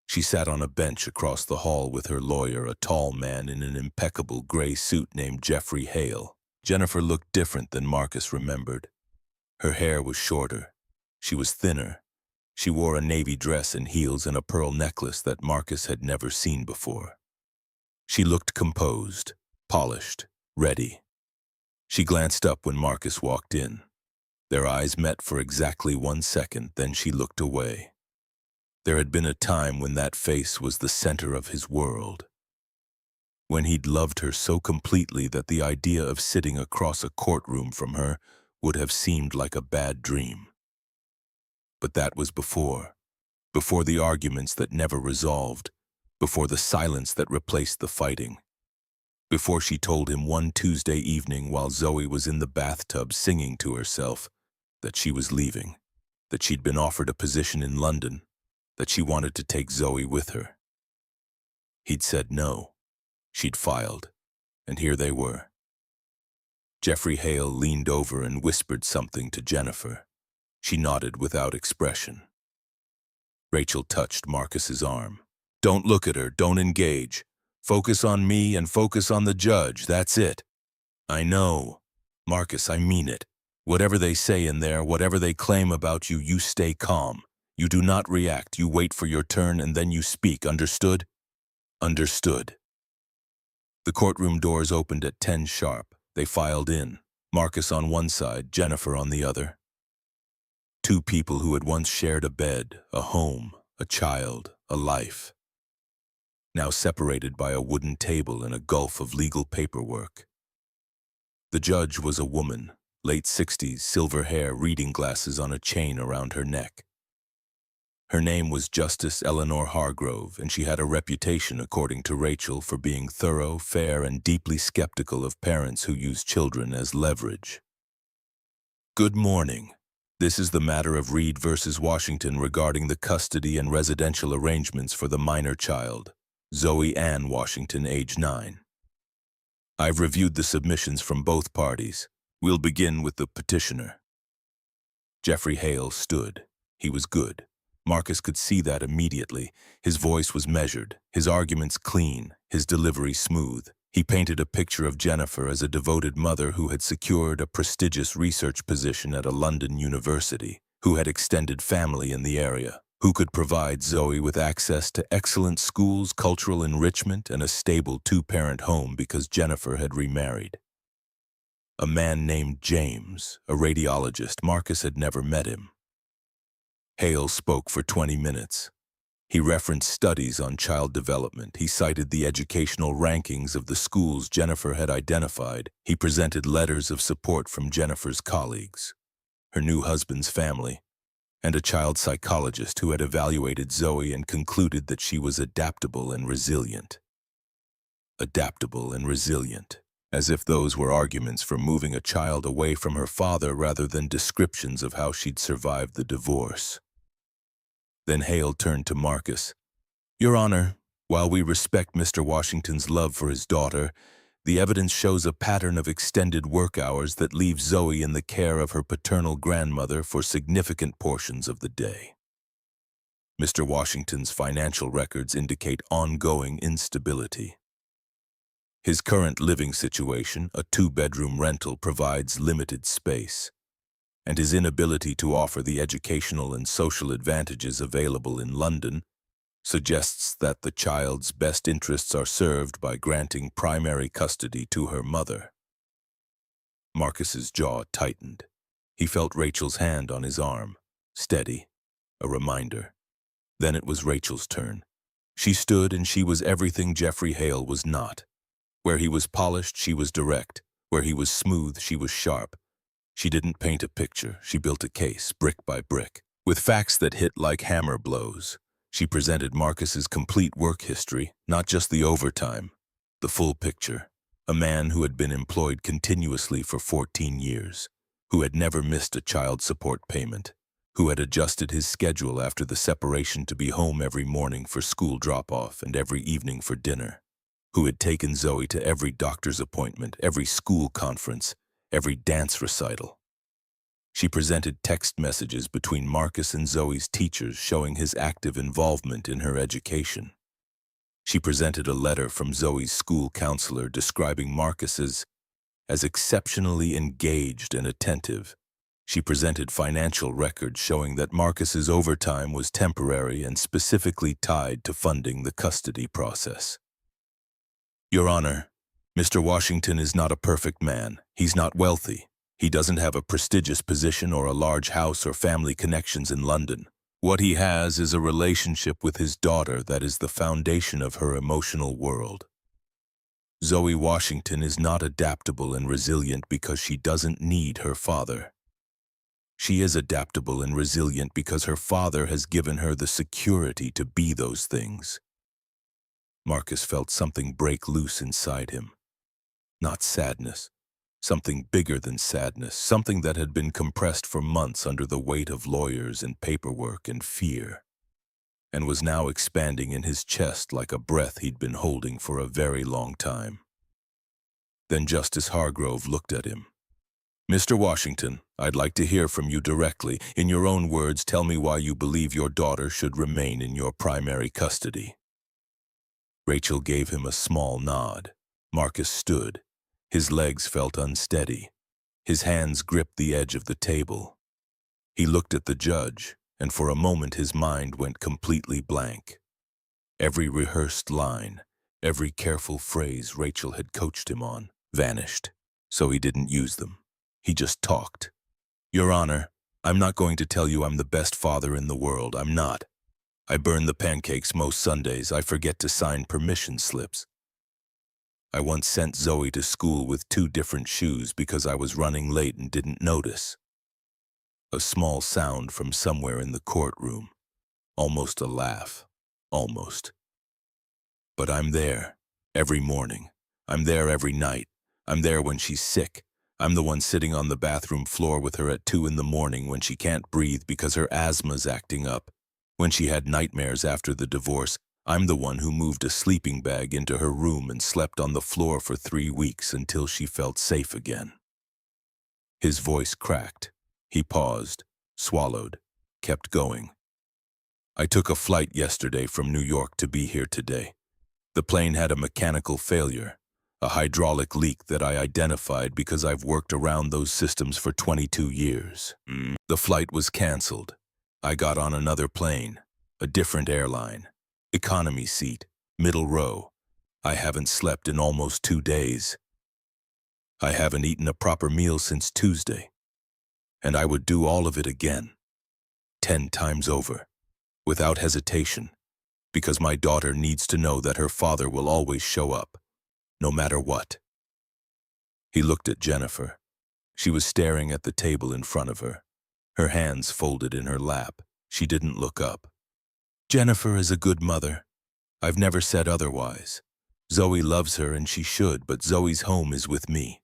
She sat on a bench across the hall with her lawyer, a tall man in an impeccable gray suit named Jeffrey Hale. Jennifer looked different than Marcus remembered. Her hair was shorter. She was thinner. She wore a navy dress and heels and a pearl necklace that Marcus had never seen before. She looked composed, polished, ready. She glanced up when Marcus walked in. Their eyes met for exactly 1 second, then she looked away. There had been a time when that face was the center of his world. When he'd loved her so completely that the idea of sitting across a courtroom from her would have seemed like a bad dream. But that was before the arguments that never resolved, before the silence that replaced the fighting. Before she told him one Tuesday evening while Zoe was in the bathtub singing to herself that she was leaving, that she'd been offered a position in London, that she wanted to take Zoe with her. He'd said no. She'd filed, and here they were. Jeffrey Hale leaned over and whispered something to Jennifer. She nodded without expression. Rachel touched Marcus's arm. Don't look at her, don't engage. Focus on me and focus on the judge, that's it. I know. Marcus, I mean it. Whatever they say in there, whatever they claim about you, you stay calm. You do not react, you wait for your turn and then you speak, understood? Understood. The courtroom doors opened at 10 sharp. They filed in, Marcus on one side, Jennifer on the other. Two people who had once shared a bed, a home, a child, a life. Now separated by a wooden table and a gulf of legal paperwork. The judge was a woman, late 60s, silver hair, reading glasses on a chain around her neck. Her name was Justice Eleanor Hargrove, and she had a reputation, according to Rachel, for being thorough, fair, and deeply skeptical of parents who use children as leverage. Good morning. This is the matter of Reed versus Washington regarding the custody and residential arrangements for the minor child, Zoe Ann Washington, age 9. I've reviewed the submissions from both parties. We'll begin with the petitioner. Jeffrey Hale stood. He was good. Marcus could see that immediately. His voice was measured, his arguments clean, his delivery smooth. He painted a picture of Jennifer as a devoted mother who had secured a prestigious research position at a London university, who had extended family in the area, who could provide Zoe with access to excellent schools, cultural enrichment, and a stable 2-parent home because Jennifer had remarried. A man named James, a radiologist. Marcus had never met him. Hale spoke for 20 minutes. He referenced studies on child development. He cited the educational rankings of the schools Jennifer had identified. He presented letters of support from Jennifer's colleagues, her new husband's family, and a child psychologist who had evaluated Zoe and concluded that she was adaptable and resilient. Adaptable and resilient, as if those were arguments for moving a child away from her father rather than descriptions of how she'd survived the divorce. Then Hale turned to Marcus. Your Honor, while we respect Mr. Washington's love for his daughter, the evidence shows a pattern of extended work hours that leaves Zoe in the care of her paternal grandmother for significant portions of the day. Mr. Washington's financial records indicate ongoing instability. His current living situation, a 2-bedroom rental, provides limited space, and his inability to offer the educational and social advantages available in London suggests truth that the child's best interests are served by granting primary custody to her mother. Marcus's jaw tightened. He felt Rachel's hand on his arm, steady, a reminder. Then it was Rachel's turn. She stood and she was everything Jeffrey Hale was not. Where he was polished, she was direct. Where he was smooth, she was sharp. She didn't paint a picture, she built a case, brick by brick. With facts that hit like hammer blows, she presented Marcus's complete work history, not just the overtime, the full picture. A man who had been employed continuously for 14 years, who had never missed a child support payment, who had adjusted his schedule after the separation to be home every morning for school drop-off and every evening for dinner, who had taken Zoe to every doctor's appointment, every school conference, every dance recital. She presented text messages between Marcus and Zoe's teachers showing his active involvement in her education. She presented a letter from Zoe's school counselor describing Marcus as exceptionally engaged and attentive. She presented financial records showing that Marcus's overtime was temporary and specifically tied to funding the custody process. Your Honor, Mr. Washington is not a perfect man. He's not wealthy. He doesn't have a prestigious position or a large house or family connections in London. What he has is a relationship with his daughter that is the foundation of her emotional world. Zoe Washington is not adaptable and resilient because she doesn't need her father. She is adaptable and resilient because her father has given her the security to be those things. Marcus felt something break loose inside him. Not sadness. Something bigger than sadness, something that had been compressed for months under the weight of lawyers and paperwork and fear, and was now expanding in his chest like a breath he'd been holding for a very long time. Then Justice Hargrove looked at him. Mr. Washington, I'd like to hear from you directly. In your own words, tell me why you believe your daughter should remain in your primary custody. Rachel gave him a small nod. Marcus stood. His legs felt unsteady. His hands gripped the edge of the table. He looked at the judge, and for a moment his mind went completely blank. Every rehearsed line, every careful phrase Rachel had coached him on, vanished, so he didn't use them. He just talked. Your Honor, I'm not going to tell you I'm the best father in the world. I'm not. I burn the pancakes most Sundays. I forget to sign permission slips. I once sent Zoe to school with 2 different shoes because I was running late and didn't notice. A small sound from somewhere in the courtroom. Almost a laugh. Almost. But I'm there. Every morning. I'm there every night. I'm there when she's sick. I'm the one sitting on the bathroom floor with her at 2 in the morning when she can't breathe because her asthma's acting up. When she had nightmares after the divorce, I'm the one who moved a sleeping bag into her room and slept on the floor for 3 weeks until she felt safe again. His voice cracked. He paused, swallowed, kept going. I took a flight yesterday from New York to be here today. The plane had a mechanical failure, a hydraulic leak that I identified because I've worked around those systems for 22 years. The flight was canceled. I got on another plane, a different airline. Economy seat, middle row. I haven't slept in almost 2 days. I haven't eaten a proper meal since Tuesday. And I would do all of it again, 10 times over, without hesitation, because my daughter needs to know that her father will always show up, no matter what. He looked at Jennifer. She was staring at the table in front of her, her hands folded in her lap. She didn't look up. Jennifer is a good mother. I've never said otherwise. Zoe loves her and she should, but Zoe's home is with me.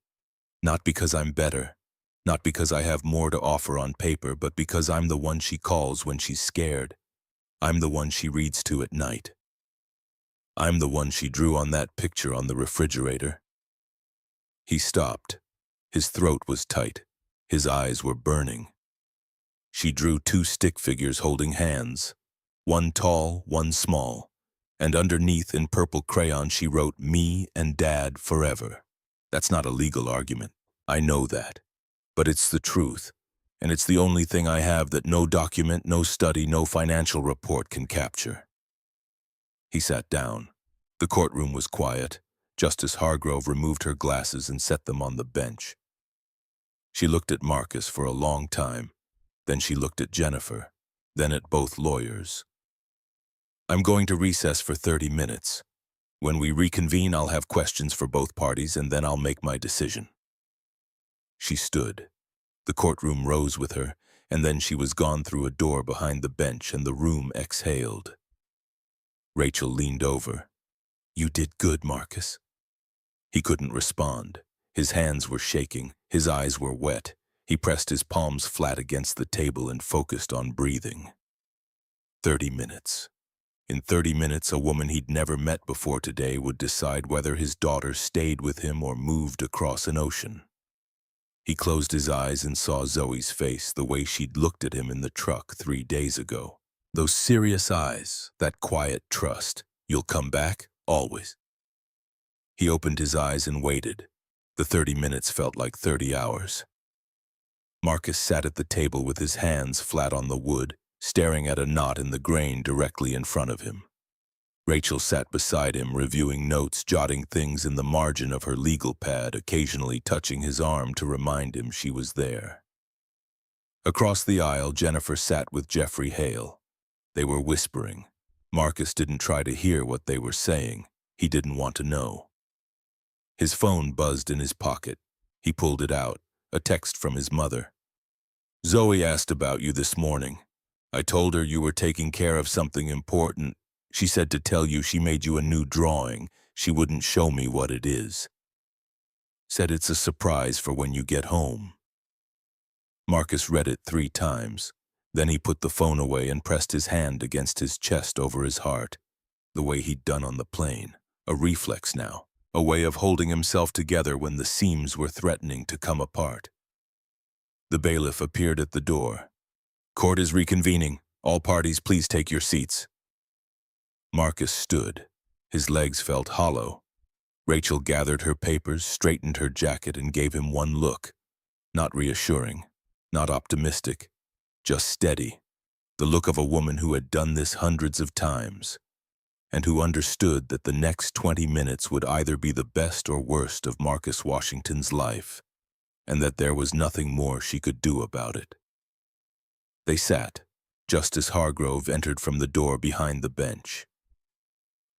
Not because I'm better, not because I have more to offer on paper, but because I'm the one she calls when she's scared. I'm the one she reads to at night. I'm the one she drew on that picture on the refrigerator. He stopped. His throat was tight. His eyes were burning. She drew 2 stick figures holding hands. One tall, one small, and underneath in purple crayon she wrote, "Me and Dad forever." That's not a legal argument. I know that. But it's the truth, and it's the only thing I have that no document, no study, no financial report can capture. He sat down. The courtroom was quiet. Justice Hargrove removed her glasses and set them on the bench. She looked at Marcus for a long time. Then she looked at Jennifer, then at both lawyers. "I'm going to recess for 30 minutes. When we reconvene, I'll have questions for both parties, and then I'll make my decision." She stood. The courtroom rose with her, and then she was gone through a door behind the bench, and the room exhaled. Rachel leaned over. "You did good, Marcus." He couldn't respond. His hands were shaking. His eyes were wet. He pressed his palms flat against the table and focused on breathing. 30 minutes. In 30 minutes, a woman he'd never met before today would decide whether his daughter stayed with him or moved across an ocean. He closed his eyes and saw Zoe's face the way she'd looked at him in the truck 3 days ago. Those serious eyes, that quiet trust. "You'll come back, always." He opened his eyes and waited. The 30 minutes felt like 30 hours. Marcus sat at the table with his hands flat on the wood, staring at a knot in the grain directly in front of him. Rachel sat beside him, reviewing notes, jotting things in the margin of her legal pad, occasionally touching his arm to remind him she was there. Across the aisle, Jennifer sat with Jeffrey Hale. They were whispering. Marcus didn't try to hear what they were saying. He didn't want to know. His phone buzzed in his pocket. He pulled it out, a text from his mother. "Zoe asked about you this morning. I told her you were taking care of something important. She said to tell you she made you a new drawing. She wouldn't show me what it is. Said it's a surprise for when you get home." Marcus read it 3 times. Then he put the phone away and pressed his hand against his chest over his heart, the way he'd done on the plane, a reflex now, a way of holding himself together when the seams were threatening to come apart. The bailiff appeared at the door. "Court is reconvening. All parties, please take your seats." Marcus stood. His legs felt hollow. Rachel gathered her papers, straightened her jacket, and gave him one look. Not reassuring, not optimistic, just steady. The look of a woman who had done this hundreds of times, and who understood that the next 20 minutes would either be the best or worst of Marcus Washington's life, and that there was nothing more she could do about it. They sat. Justice Hargrove entered from the door behind the bench.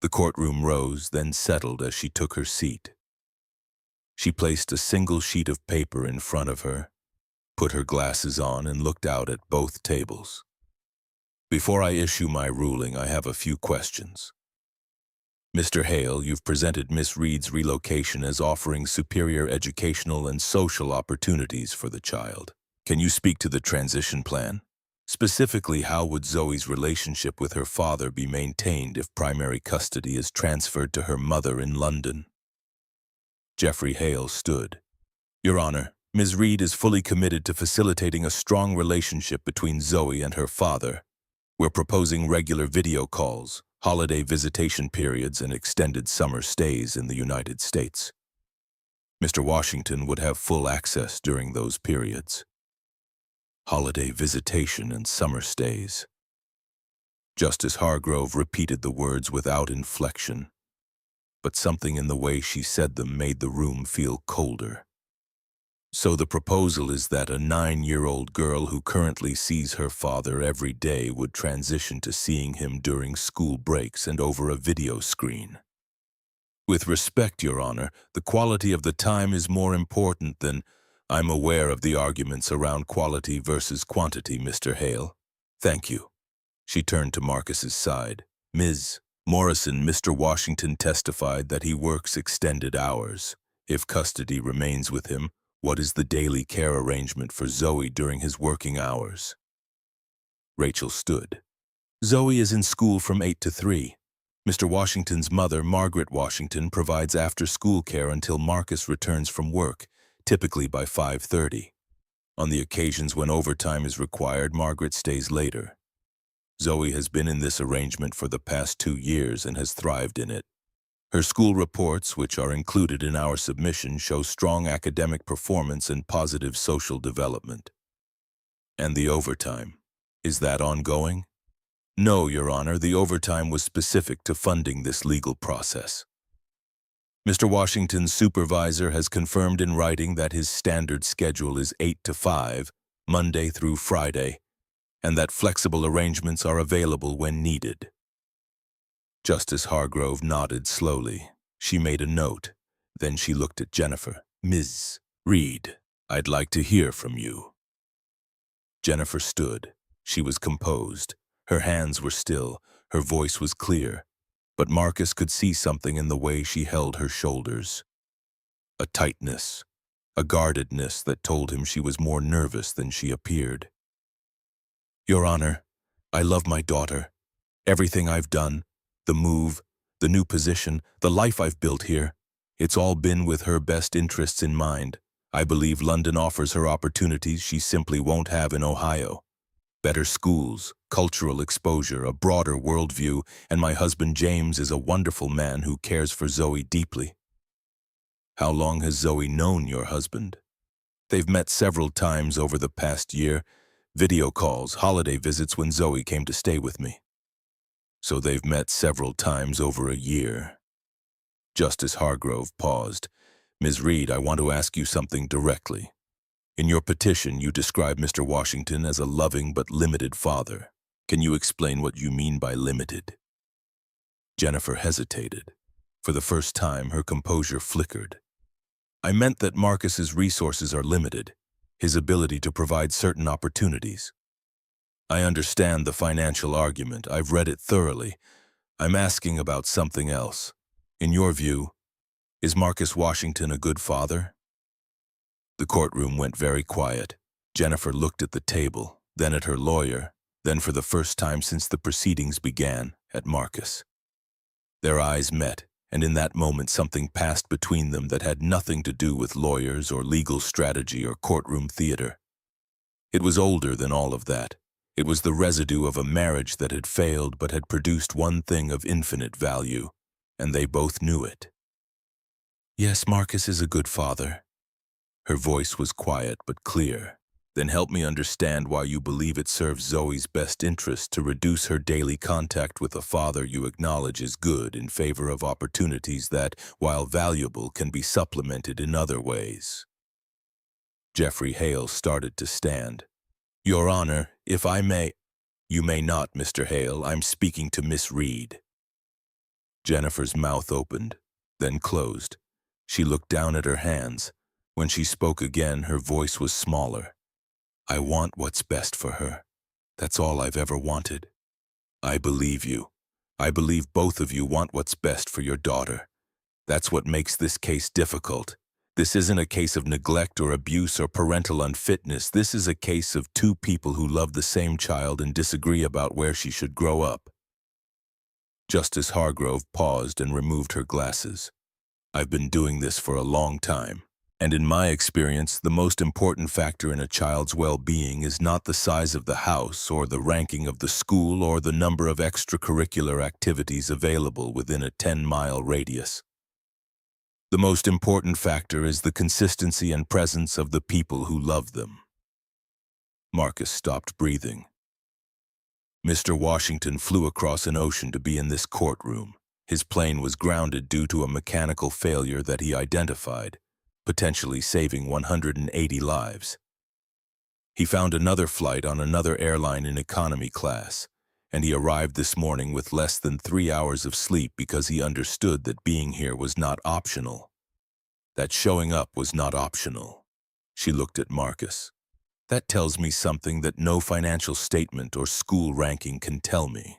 The courtroom rose, then settled as she took her seat. She placed a single sheet of paper in front of her, put her glasses on, and looked out at both tables. "Before I issue my ruling, I have a few questions. Mr. Hale, you've presented Miss Reed's relocation as offering superior educational and social opportunities for the child. Can you speak to the transition plan? Specifically, how would Zoe's relationship with her father be maintained if primary custody is transferred to her mother in London?" Jeffrey Hale stood. "Your Honor, Ms. Reed is fully committed to facilitating a strong relationship between Zoe and her father. We're proposing regular video calls, holiday visitation periods, and extended summer stays in the United States. Mr. Washington would have full access during those periods." Holiday visitation and summer stays. Justice Hargrove repeated the words without inflection, but something in the way she said them made the room feel colder. "So the proposal is that a 9-year-old girl who currently sees her father every day would transition to seeing him during school breaks and over a video screen. With respect, Your Honor, the quality of the time is more important than— I'm aware of the arguments around quality versus quantity, Mr. Hale. Thank you." She turned to Marcus's side. "Ms. Morrison, Mr. Washington testified that he works extended hours. If custody remains with him, what is the daily care arrangement for Zoe during his working hours?" Rachel stood. "Zoe is in school from 8 to 3. Mr. Washington's mother, Margaret Washington, provides after-school care until Marcus returns from work, typically by 5:30. On the occasions when overtime is required, Margaret stays later. Zoe has been in this arrangement for the past 2 years and has thrived in it. Her school reports, which are included in our submission, show strong academic performance and positive social development." "And the overtime, is that ongoing?" No, Your Honor, the overtime was specific to funding this legal process. Mr. Washington's supervisor has confirmed in writing that his standard schedule is 8 to 5, Monday through Friday, and that flexible arrangements are available when needed. Justice Hargrove nodded slowly. She made a note. Then she looked at Jennifer. Ms. Reed, I'd like to hear from you. Jennifer stood. She was composed. Her hands were still. Her voice was clear. But Marcus could see something in the way she held her shoulders. A tightness, a guardedness that told him she was more nervous than she appeared. Your Honor, I love my daughter. Everything I've done, the move, the new position, the life I've built here, it's all been with her best interests in mind. I believe London offers her opportunities she simply won't have in Ohio. Better schools, cultural exposure, a broader worldview, and my husband James is a wonderful man who cares for Zoe deeply. How long has Zoe known your husband? They've met several times over the past year, video calls, holiday visits when Zoe came to stay with me. So they've met several times over a year. Justice Hargrove paused. Ms. Reed, I want to ask you something directly. In your petition, you describe Mr. Washington as a loving but limited father. Can you explain what you mean by limited? Jennifer hesitated. For the first time, her composure flickered. I meant that Marcus's resources are limited, his ability to provide certain opportunities. I understand the financial argument. I've read it thoroughly. I'm asking about something else. In your view, is Marcus Washington a good father? The courtroom went very quiet. Jennifer looked at the table, then at her lawyer, then for the first time since the proceedings began, at Marcus. Their eyes met, and in that moment something passed between them that had nothing to do with lawyers or legal strategy or courtroom theater. It was older than all of that. It was the residue of a marriage that had failed but had produced one thing of infinite value, and they both knew it. Yes, Marcus is a good father. Her voice was quiet but clear. Then help me understand why you believe it serves Zoe's best interest to reduce her daily contact with a father you acknowledge is good in favor of opportunities that, while valuable, can be supplemented in other ways. Jeffrey Hale started to stand. Your Honor, if I may— You may not, Mr. Hale. I'm speaking to Miss Reed. Jennifer's mouth opened, then closed. She looked down at her hands. When she spoke again, her voice was smaller. I want what's best for her. That's all I've ever wanted. I believe you. I believe both of you want what's best for your daughter. That's what makes this case difficult. This isn't a case of neglect or abuse or parental unfitness. This is a case of two people who love the same child and disagree about where she should grow up. Justice Hargrove paused and removed her glasses. I've been doing this for a long time. And in my experience, the most important factor in a child's well-being is not the size of the house or the ranking of the school or the number of extracurricular activities available within a 10-mile radius. The most important factor is the consistency and presence of the people who love them. Marcus stopped breathing. Mr. Washington flew across an ocean to be in this courtroom. His plane was grounded due to a mechanical failure that he identified, potentially saving 180 lives. He found another flight on another airline in economy class, and he arrived this morning with less than 3 hours of sleep because he understood that being here was not optional. That showing up was not optional. She looked at Marcus. That tells me something that no financial statement or school ranking can tell me.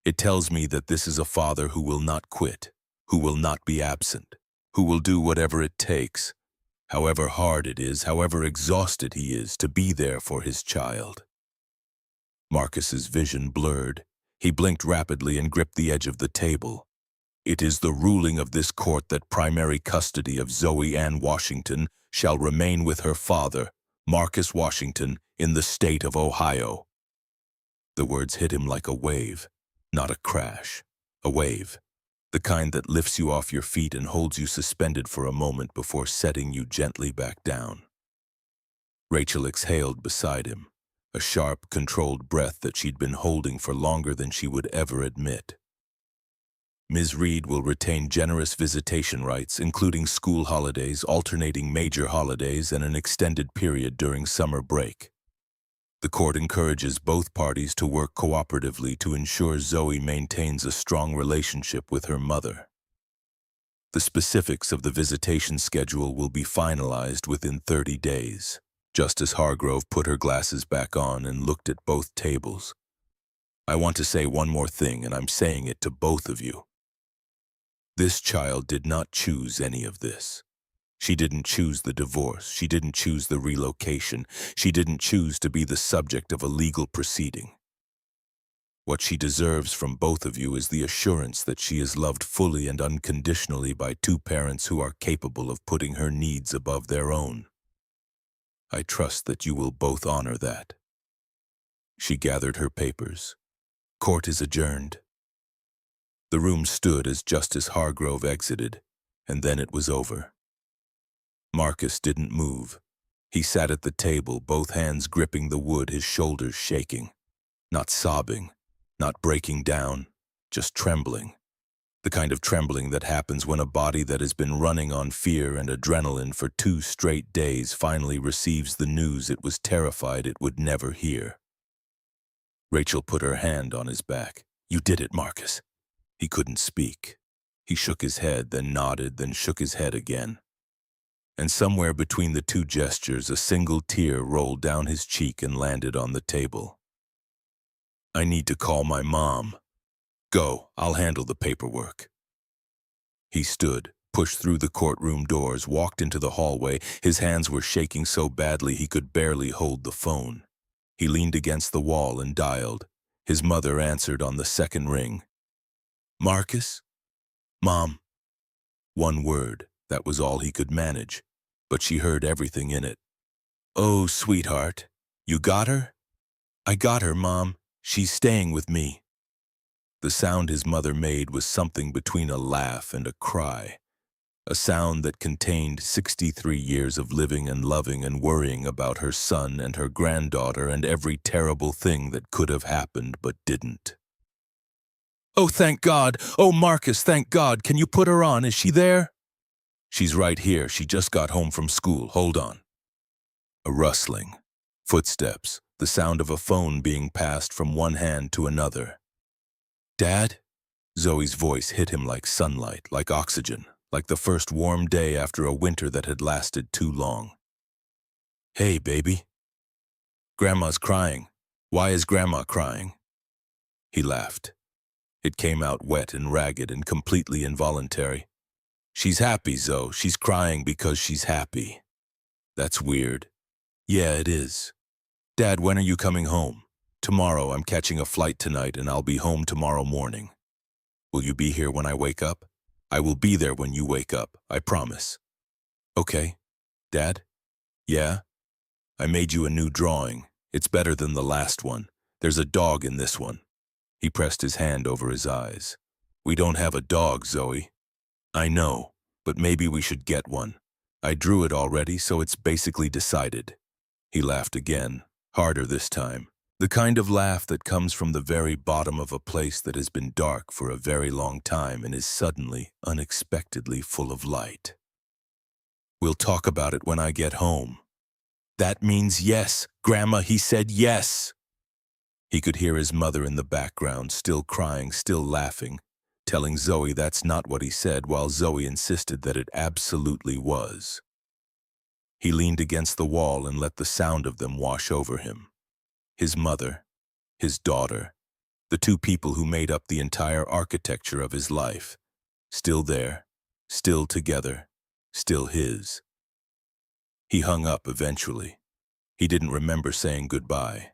It tells me that this is a father who will not quit, who will not be absent, who will do whatever it takes, however hard it is, however exhausted he is, to be there for his child. Marcus's vision blurred. He blinked rapidly and gripped the edge of the table. It is the ruling of this court that primary custody of Zoe Ann Washington shall remain with her father, Marcus Washington, in the state of Ohio. The words hit him like a wave, not a crash. A wave. The kind that lifts you off your feet and holds you suspended for a moment before setting you gently back down. Rachel exhaled beside him. a sharp, controlled breath that she'd been holding for longer than she would ever admit. Ms. Reed will retain generous visitation rights, including school holidays, alternating major holidays, and an extended period during summer break. The court encourages both parties to work cooperatively to ensure Zoe maintains a strong relationship with her mother. The specifics of the visitation schedule will be finalized within 30 days. Justice Hargrove put her glasses back on and looked at both tables. I want to say one more thing, and I'm saying it to both of you. This child did not choose any of this. She didn't choose the divorce. She didn't choose the relocation. She didn't choose to be the subject of a legal proceeding. What she deserves from both of you is the assurance that she is loved fully and unconditionally by two parents who are capable of putting her needs above their own. I trust that you will both honor that. She gathered her papers. Court is adjourned. The room stood as Justice Hargrove exited, and then it was over. Marcus didn't move. He sat at the table, both hands gripping the wood, his shoulders shaking. Not sobbing, not breaking down, just trembling. The kind of trembling that happens when a body that has been running on fear and adrenaline for 2 straight days finally receives the news it was terrified it would never hear. Rachel put her hand on his back. "You did it, Marcus." He couldn't speak. He shook his head, then nodded, then shook his head again. And somewhere between the two gestures, a single tear rolled down his cheek and landed on the table. "I need to call my mom." "Go, I'll handle the paperwork." He stood, pushed through the courtroom doors, walked into the hallway. His hands were shaking so badly he could barely hold the phone. He leaned against the wall and dialed. His mother answered on the second ring. "Marcus?" "Mom." One word, that was all he could manage, but she heard everything in it. "Oh, sweetheart, you got her?" "I got her, Mom. She's staying with me." The sound his mother made was something between a laugh and a cry, a sound that contained 63 years of living and loving and worrying about her son and her granddaughter and every terrible thing that could have happened but didn't. "Oh, thank God! Oh, Marcus, thank God! Can you put her on? Is she there?" "She's right here. She just got home from school. Hold on." A rustling. Footsteps. The sound of a phone being passed from one hand to another. "Dad?" Zoe's voice hit him like sunlight, like oxygen, like the first warm day after a winter that had lasted too long. "Hey, baby." "Grandma's crying." "Why is Grandma crying?" He laughed. It came out wet and ragged and completely involuntary. "She's happy, Zoe. She's crying because she's happy." "That's weird." "Yeah, it is." "Dad, when are you coming home?" "Tomorrow. I'm catching a flight tonight and I'll be home tomorrow morning." "Will you be here when I wake up?" "I will be there when you wake up. I promise." "Okay." "Dad?" "Yeah?" "I made you a new drawing. It's better than the last one. There's a dog in this one." He pressed his hand over his eyes. "We don't have a dog, Zoe." "I know, but maybe we should get one. I drew it already, so it's basically decided." He laughed again, harder this time. The kind of laugh that comes from the very bottom of a place that has been dark for a very long time and is suddenly, unexpectedly full of light. "We'll talk about it when I get home." "That means yes, Grandma," he said, "yes." He could hear his mother in the background, still crying, still laughing, telling Zoe that's not what he said, while Zoe insisted that it absolutely was. He leaned against the wall and let the sound of them wash over him. His mother, his daughter, the two people who made up the entire architecture of his life, still there, still together, still his. He hung up eventually. He didn't remember saying goodbye.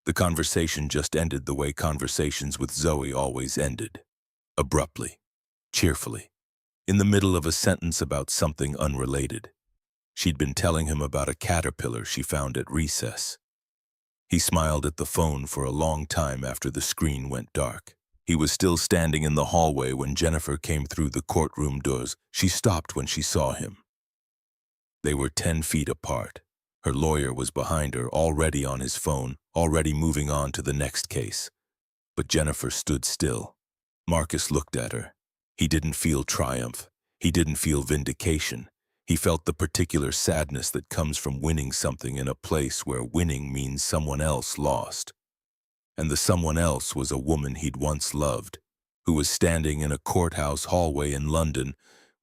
The conversation just ended the way conversations with Zoe always ended. Abruptly, cheerfully, in the middle of a sentence about something unrelated. She'd been telling him about a caterpillar she found at recess. He smiled at the phone for a long time after the screen went dark. He was still standing in the hallway when Jennifer came through the courtroom doors. She stopped when she saw him. They were 10 feet apart. Her lawyer was behind her, already on his phone, already moving on to the next case. But Jennifer stood still. Marcus looked at her. He didn't feel triumph. He didn't feel vindication. He felt the particular sadness that comes from winning something in a place where winning means someone else lost. And the someone else was a woman he'd once loved, who was standing in a courthouse hallway in London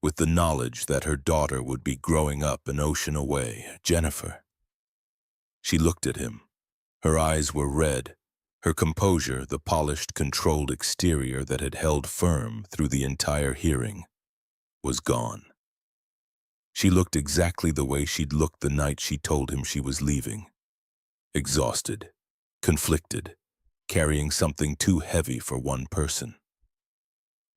with the knowledge that her daughter would be growing up an ocean away. Jennifer. She looked at him. Her eyes were red. Her composure, the polished, controlled exterior that had held firm through the entire hearing, was gone. She looked exactly the way she'd looked the night she told him she was leaving. Exhausted, conflicted, carrying something too heavy for one person.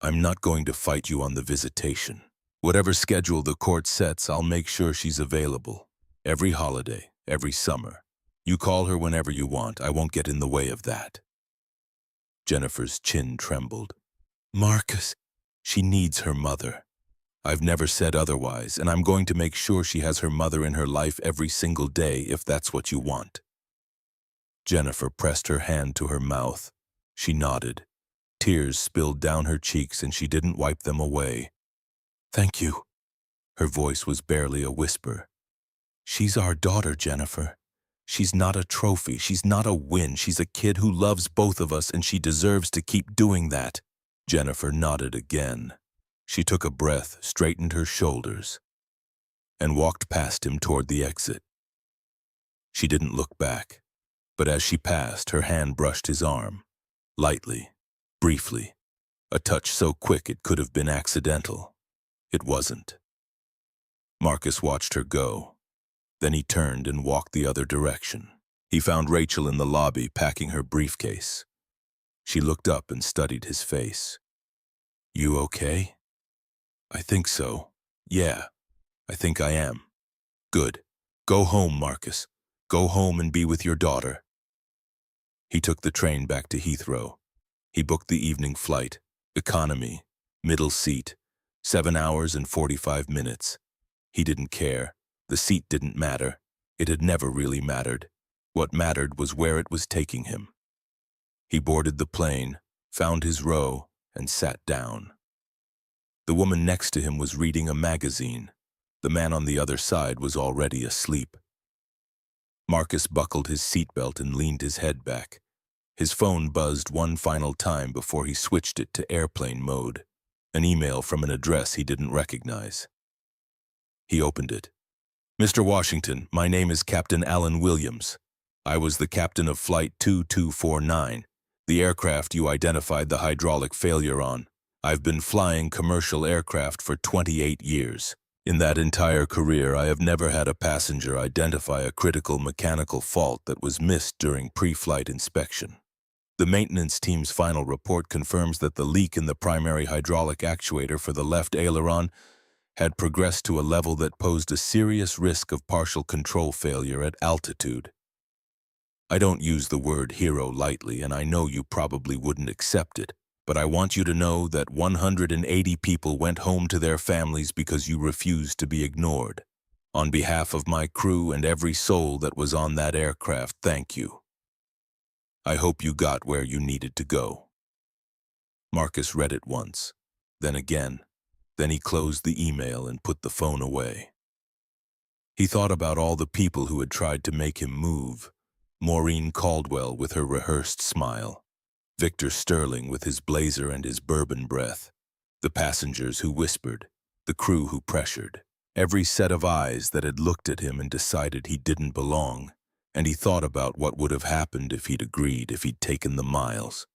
I'm not going to fight you on the visitation. Whatever schedule the court sets, I'll make sure she's available. Every holiday, every summer. You call her whenever you want. I won't get in the way of that. Jennifer's chin trembled. Marcus, she needs her mother. I've never said otherwise, and I'm going to make sure she has her mother in her life every single day if that's what you want. Jennifer pressed her hand to her mouth. She nodded. Tears spilled down her cheeks and she didn't wipe them away. Thank you. Her voice was barely a whisper. She's our daughter, Jennifer. She's not a trophy. She's not a win. She's a kid who loves both of us and she deserves to keep doing that. Jennifer nodded again. She took a breath, straightened her shoulders, and walked past him toward the exit. She didn't look back, but as she passed, her hand brushed his arm, lightly, briefly, a touch so quick it could have been accidental. It wasn't. Marcus watched her go. Then he turned and walked the other direction. He found Rachel in the lobby packing her briefcase. She looked up and studied his face. You okay? I think so. Yeah, I think I am. Good. Go home, Marcus. Go home and be with your daughter. He took the train back to Heathrow. He booked the evening flight, economy, middle seat, 7 hours and 45 minutes. He didn't care. The seat didn't matter. It had never really mattered. What mattered was where it was taking him. He boarded the plane, found his row, and sat down. The woman next to him was reading a magazine. The man on the other side was already asleep. Marcus buckled his seatbelt and leaned his head back. His phone buzzed one final time before he switched it to airplane mode, an email from an address he didn't recognize. He opened it. Mr. Washington, my name is Captain Alan Williams. I was the captain of Flight 2249, the aircraft you identified the hydraulic failure on. I've been flying commercial aircraft for 28 years. In that entire career, I have never had a passenger identify a critical mechanical fault that was missed during pre-flight inspection. The maintenance team's final report confirms that the leak in the primary hydraulic actuator for the left aileron had progressed to a level that posed a serious risk of partial control failure at altitude. I don't use the word hero lightly, and I know you probably wouldn't accept it, but I want you to know that 180 people went home to their families because you refused to be ignored. On behalf of my crew and every soul that was on that aircraft, thank you. I hope you got where you needed to go. Marcus read it once, then again. Then he closed the email and put the phone away. He thought about all the people who had tried to make him move. Maureen Caldwell with her rehearsed smile. Victor Sterling with his blazer and his bourbon breath. The passengers who whispered. The crew who pressured. Every set of eyes that had looked at him and decided he didn't belong. And he thought about what would have happened if he'd agreed, if he'd taken the miles.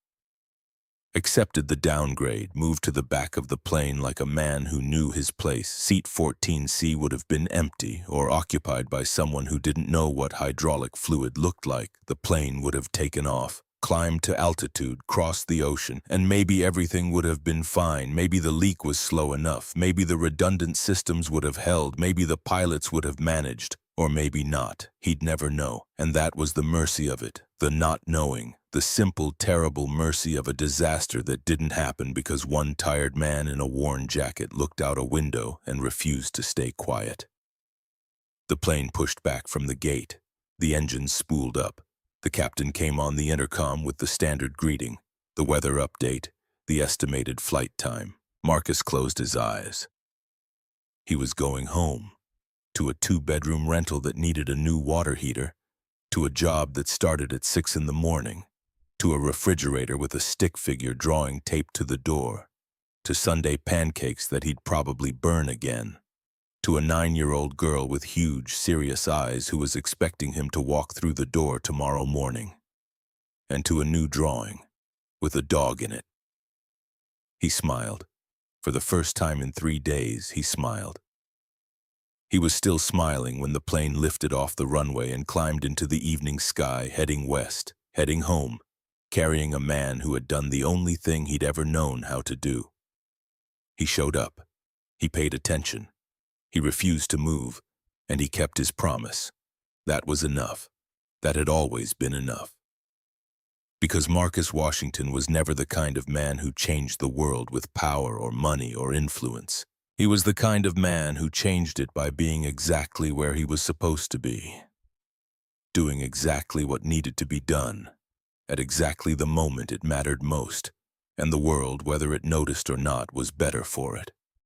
Accepted the downgrade, moved to the back of the plane like a man who knew his place. Seat 14C would have been empty or occupied by someone who didn't know what hydraulic fluid looked like. The plane would have taken off, climbed to altitude, crossed the ocean, and maybe everything would have been fine. Maybe the leak was slow enough. Maybe the redundant systems would have held. Maybe the pilots would have managed. Or maybe not. He'd never know. And that was the mercy of it, the not knowing. The simple, terrible mercy of a disaster that didn't happen because one tired man in a worn jacket looked out a window and refused to stay quiet. The plane pushed back from the gate. The engines spooled up. The captain came on the intercom with the standard greeting, the weather update, the estimated flight time. Marcus closed his eyes. He was going home, to a 2-bedroom rental that needed a new water heater, to a job that started at 6 in the morning, to a refrigerator with a stick figure drawing taped to the door, to Sunday pancakes that he'd probably burn again, to a 9-year-old girl with huge, serious eyes who was expecting him to walk through the door tomorrow morning, and to a new drawing with a dog in it. He smiled. For the first time in 3 days, he smiled. He was still smiling when the plane lifted off the runway and climbed into the evening sky, heading west, heading home, carrying a man who had done the only thing he'd ever known how to do. He showed up. He paid attention. He refused to move, and he kept his promise. That was enough. That had always been enough. Because Marcus Washington was never the kind of man who changed the world with power or money or influence. He was the kind of man who changed it by being exactly where he was supposed to be, doing exactly what needed to be done, at exactly the moment it mattered most, and the world, whether it noticed or not, was better for it.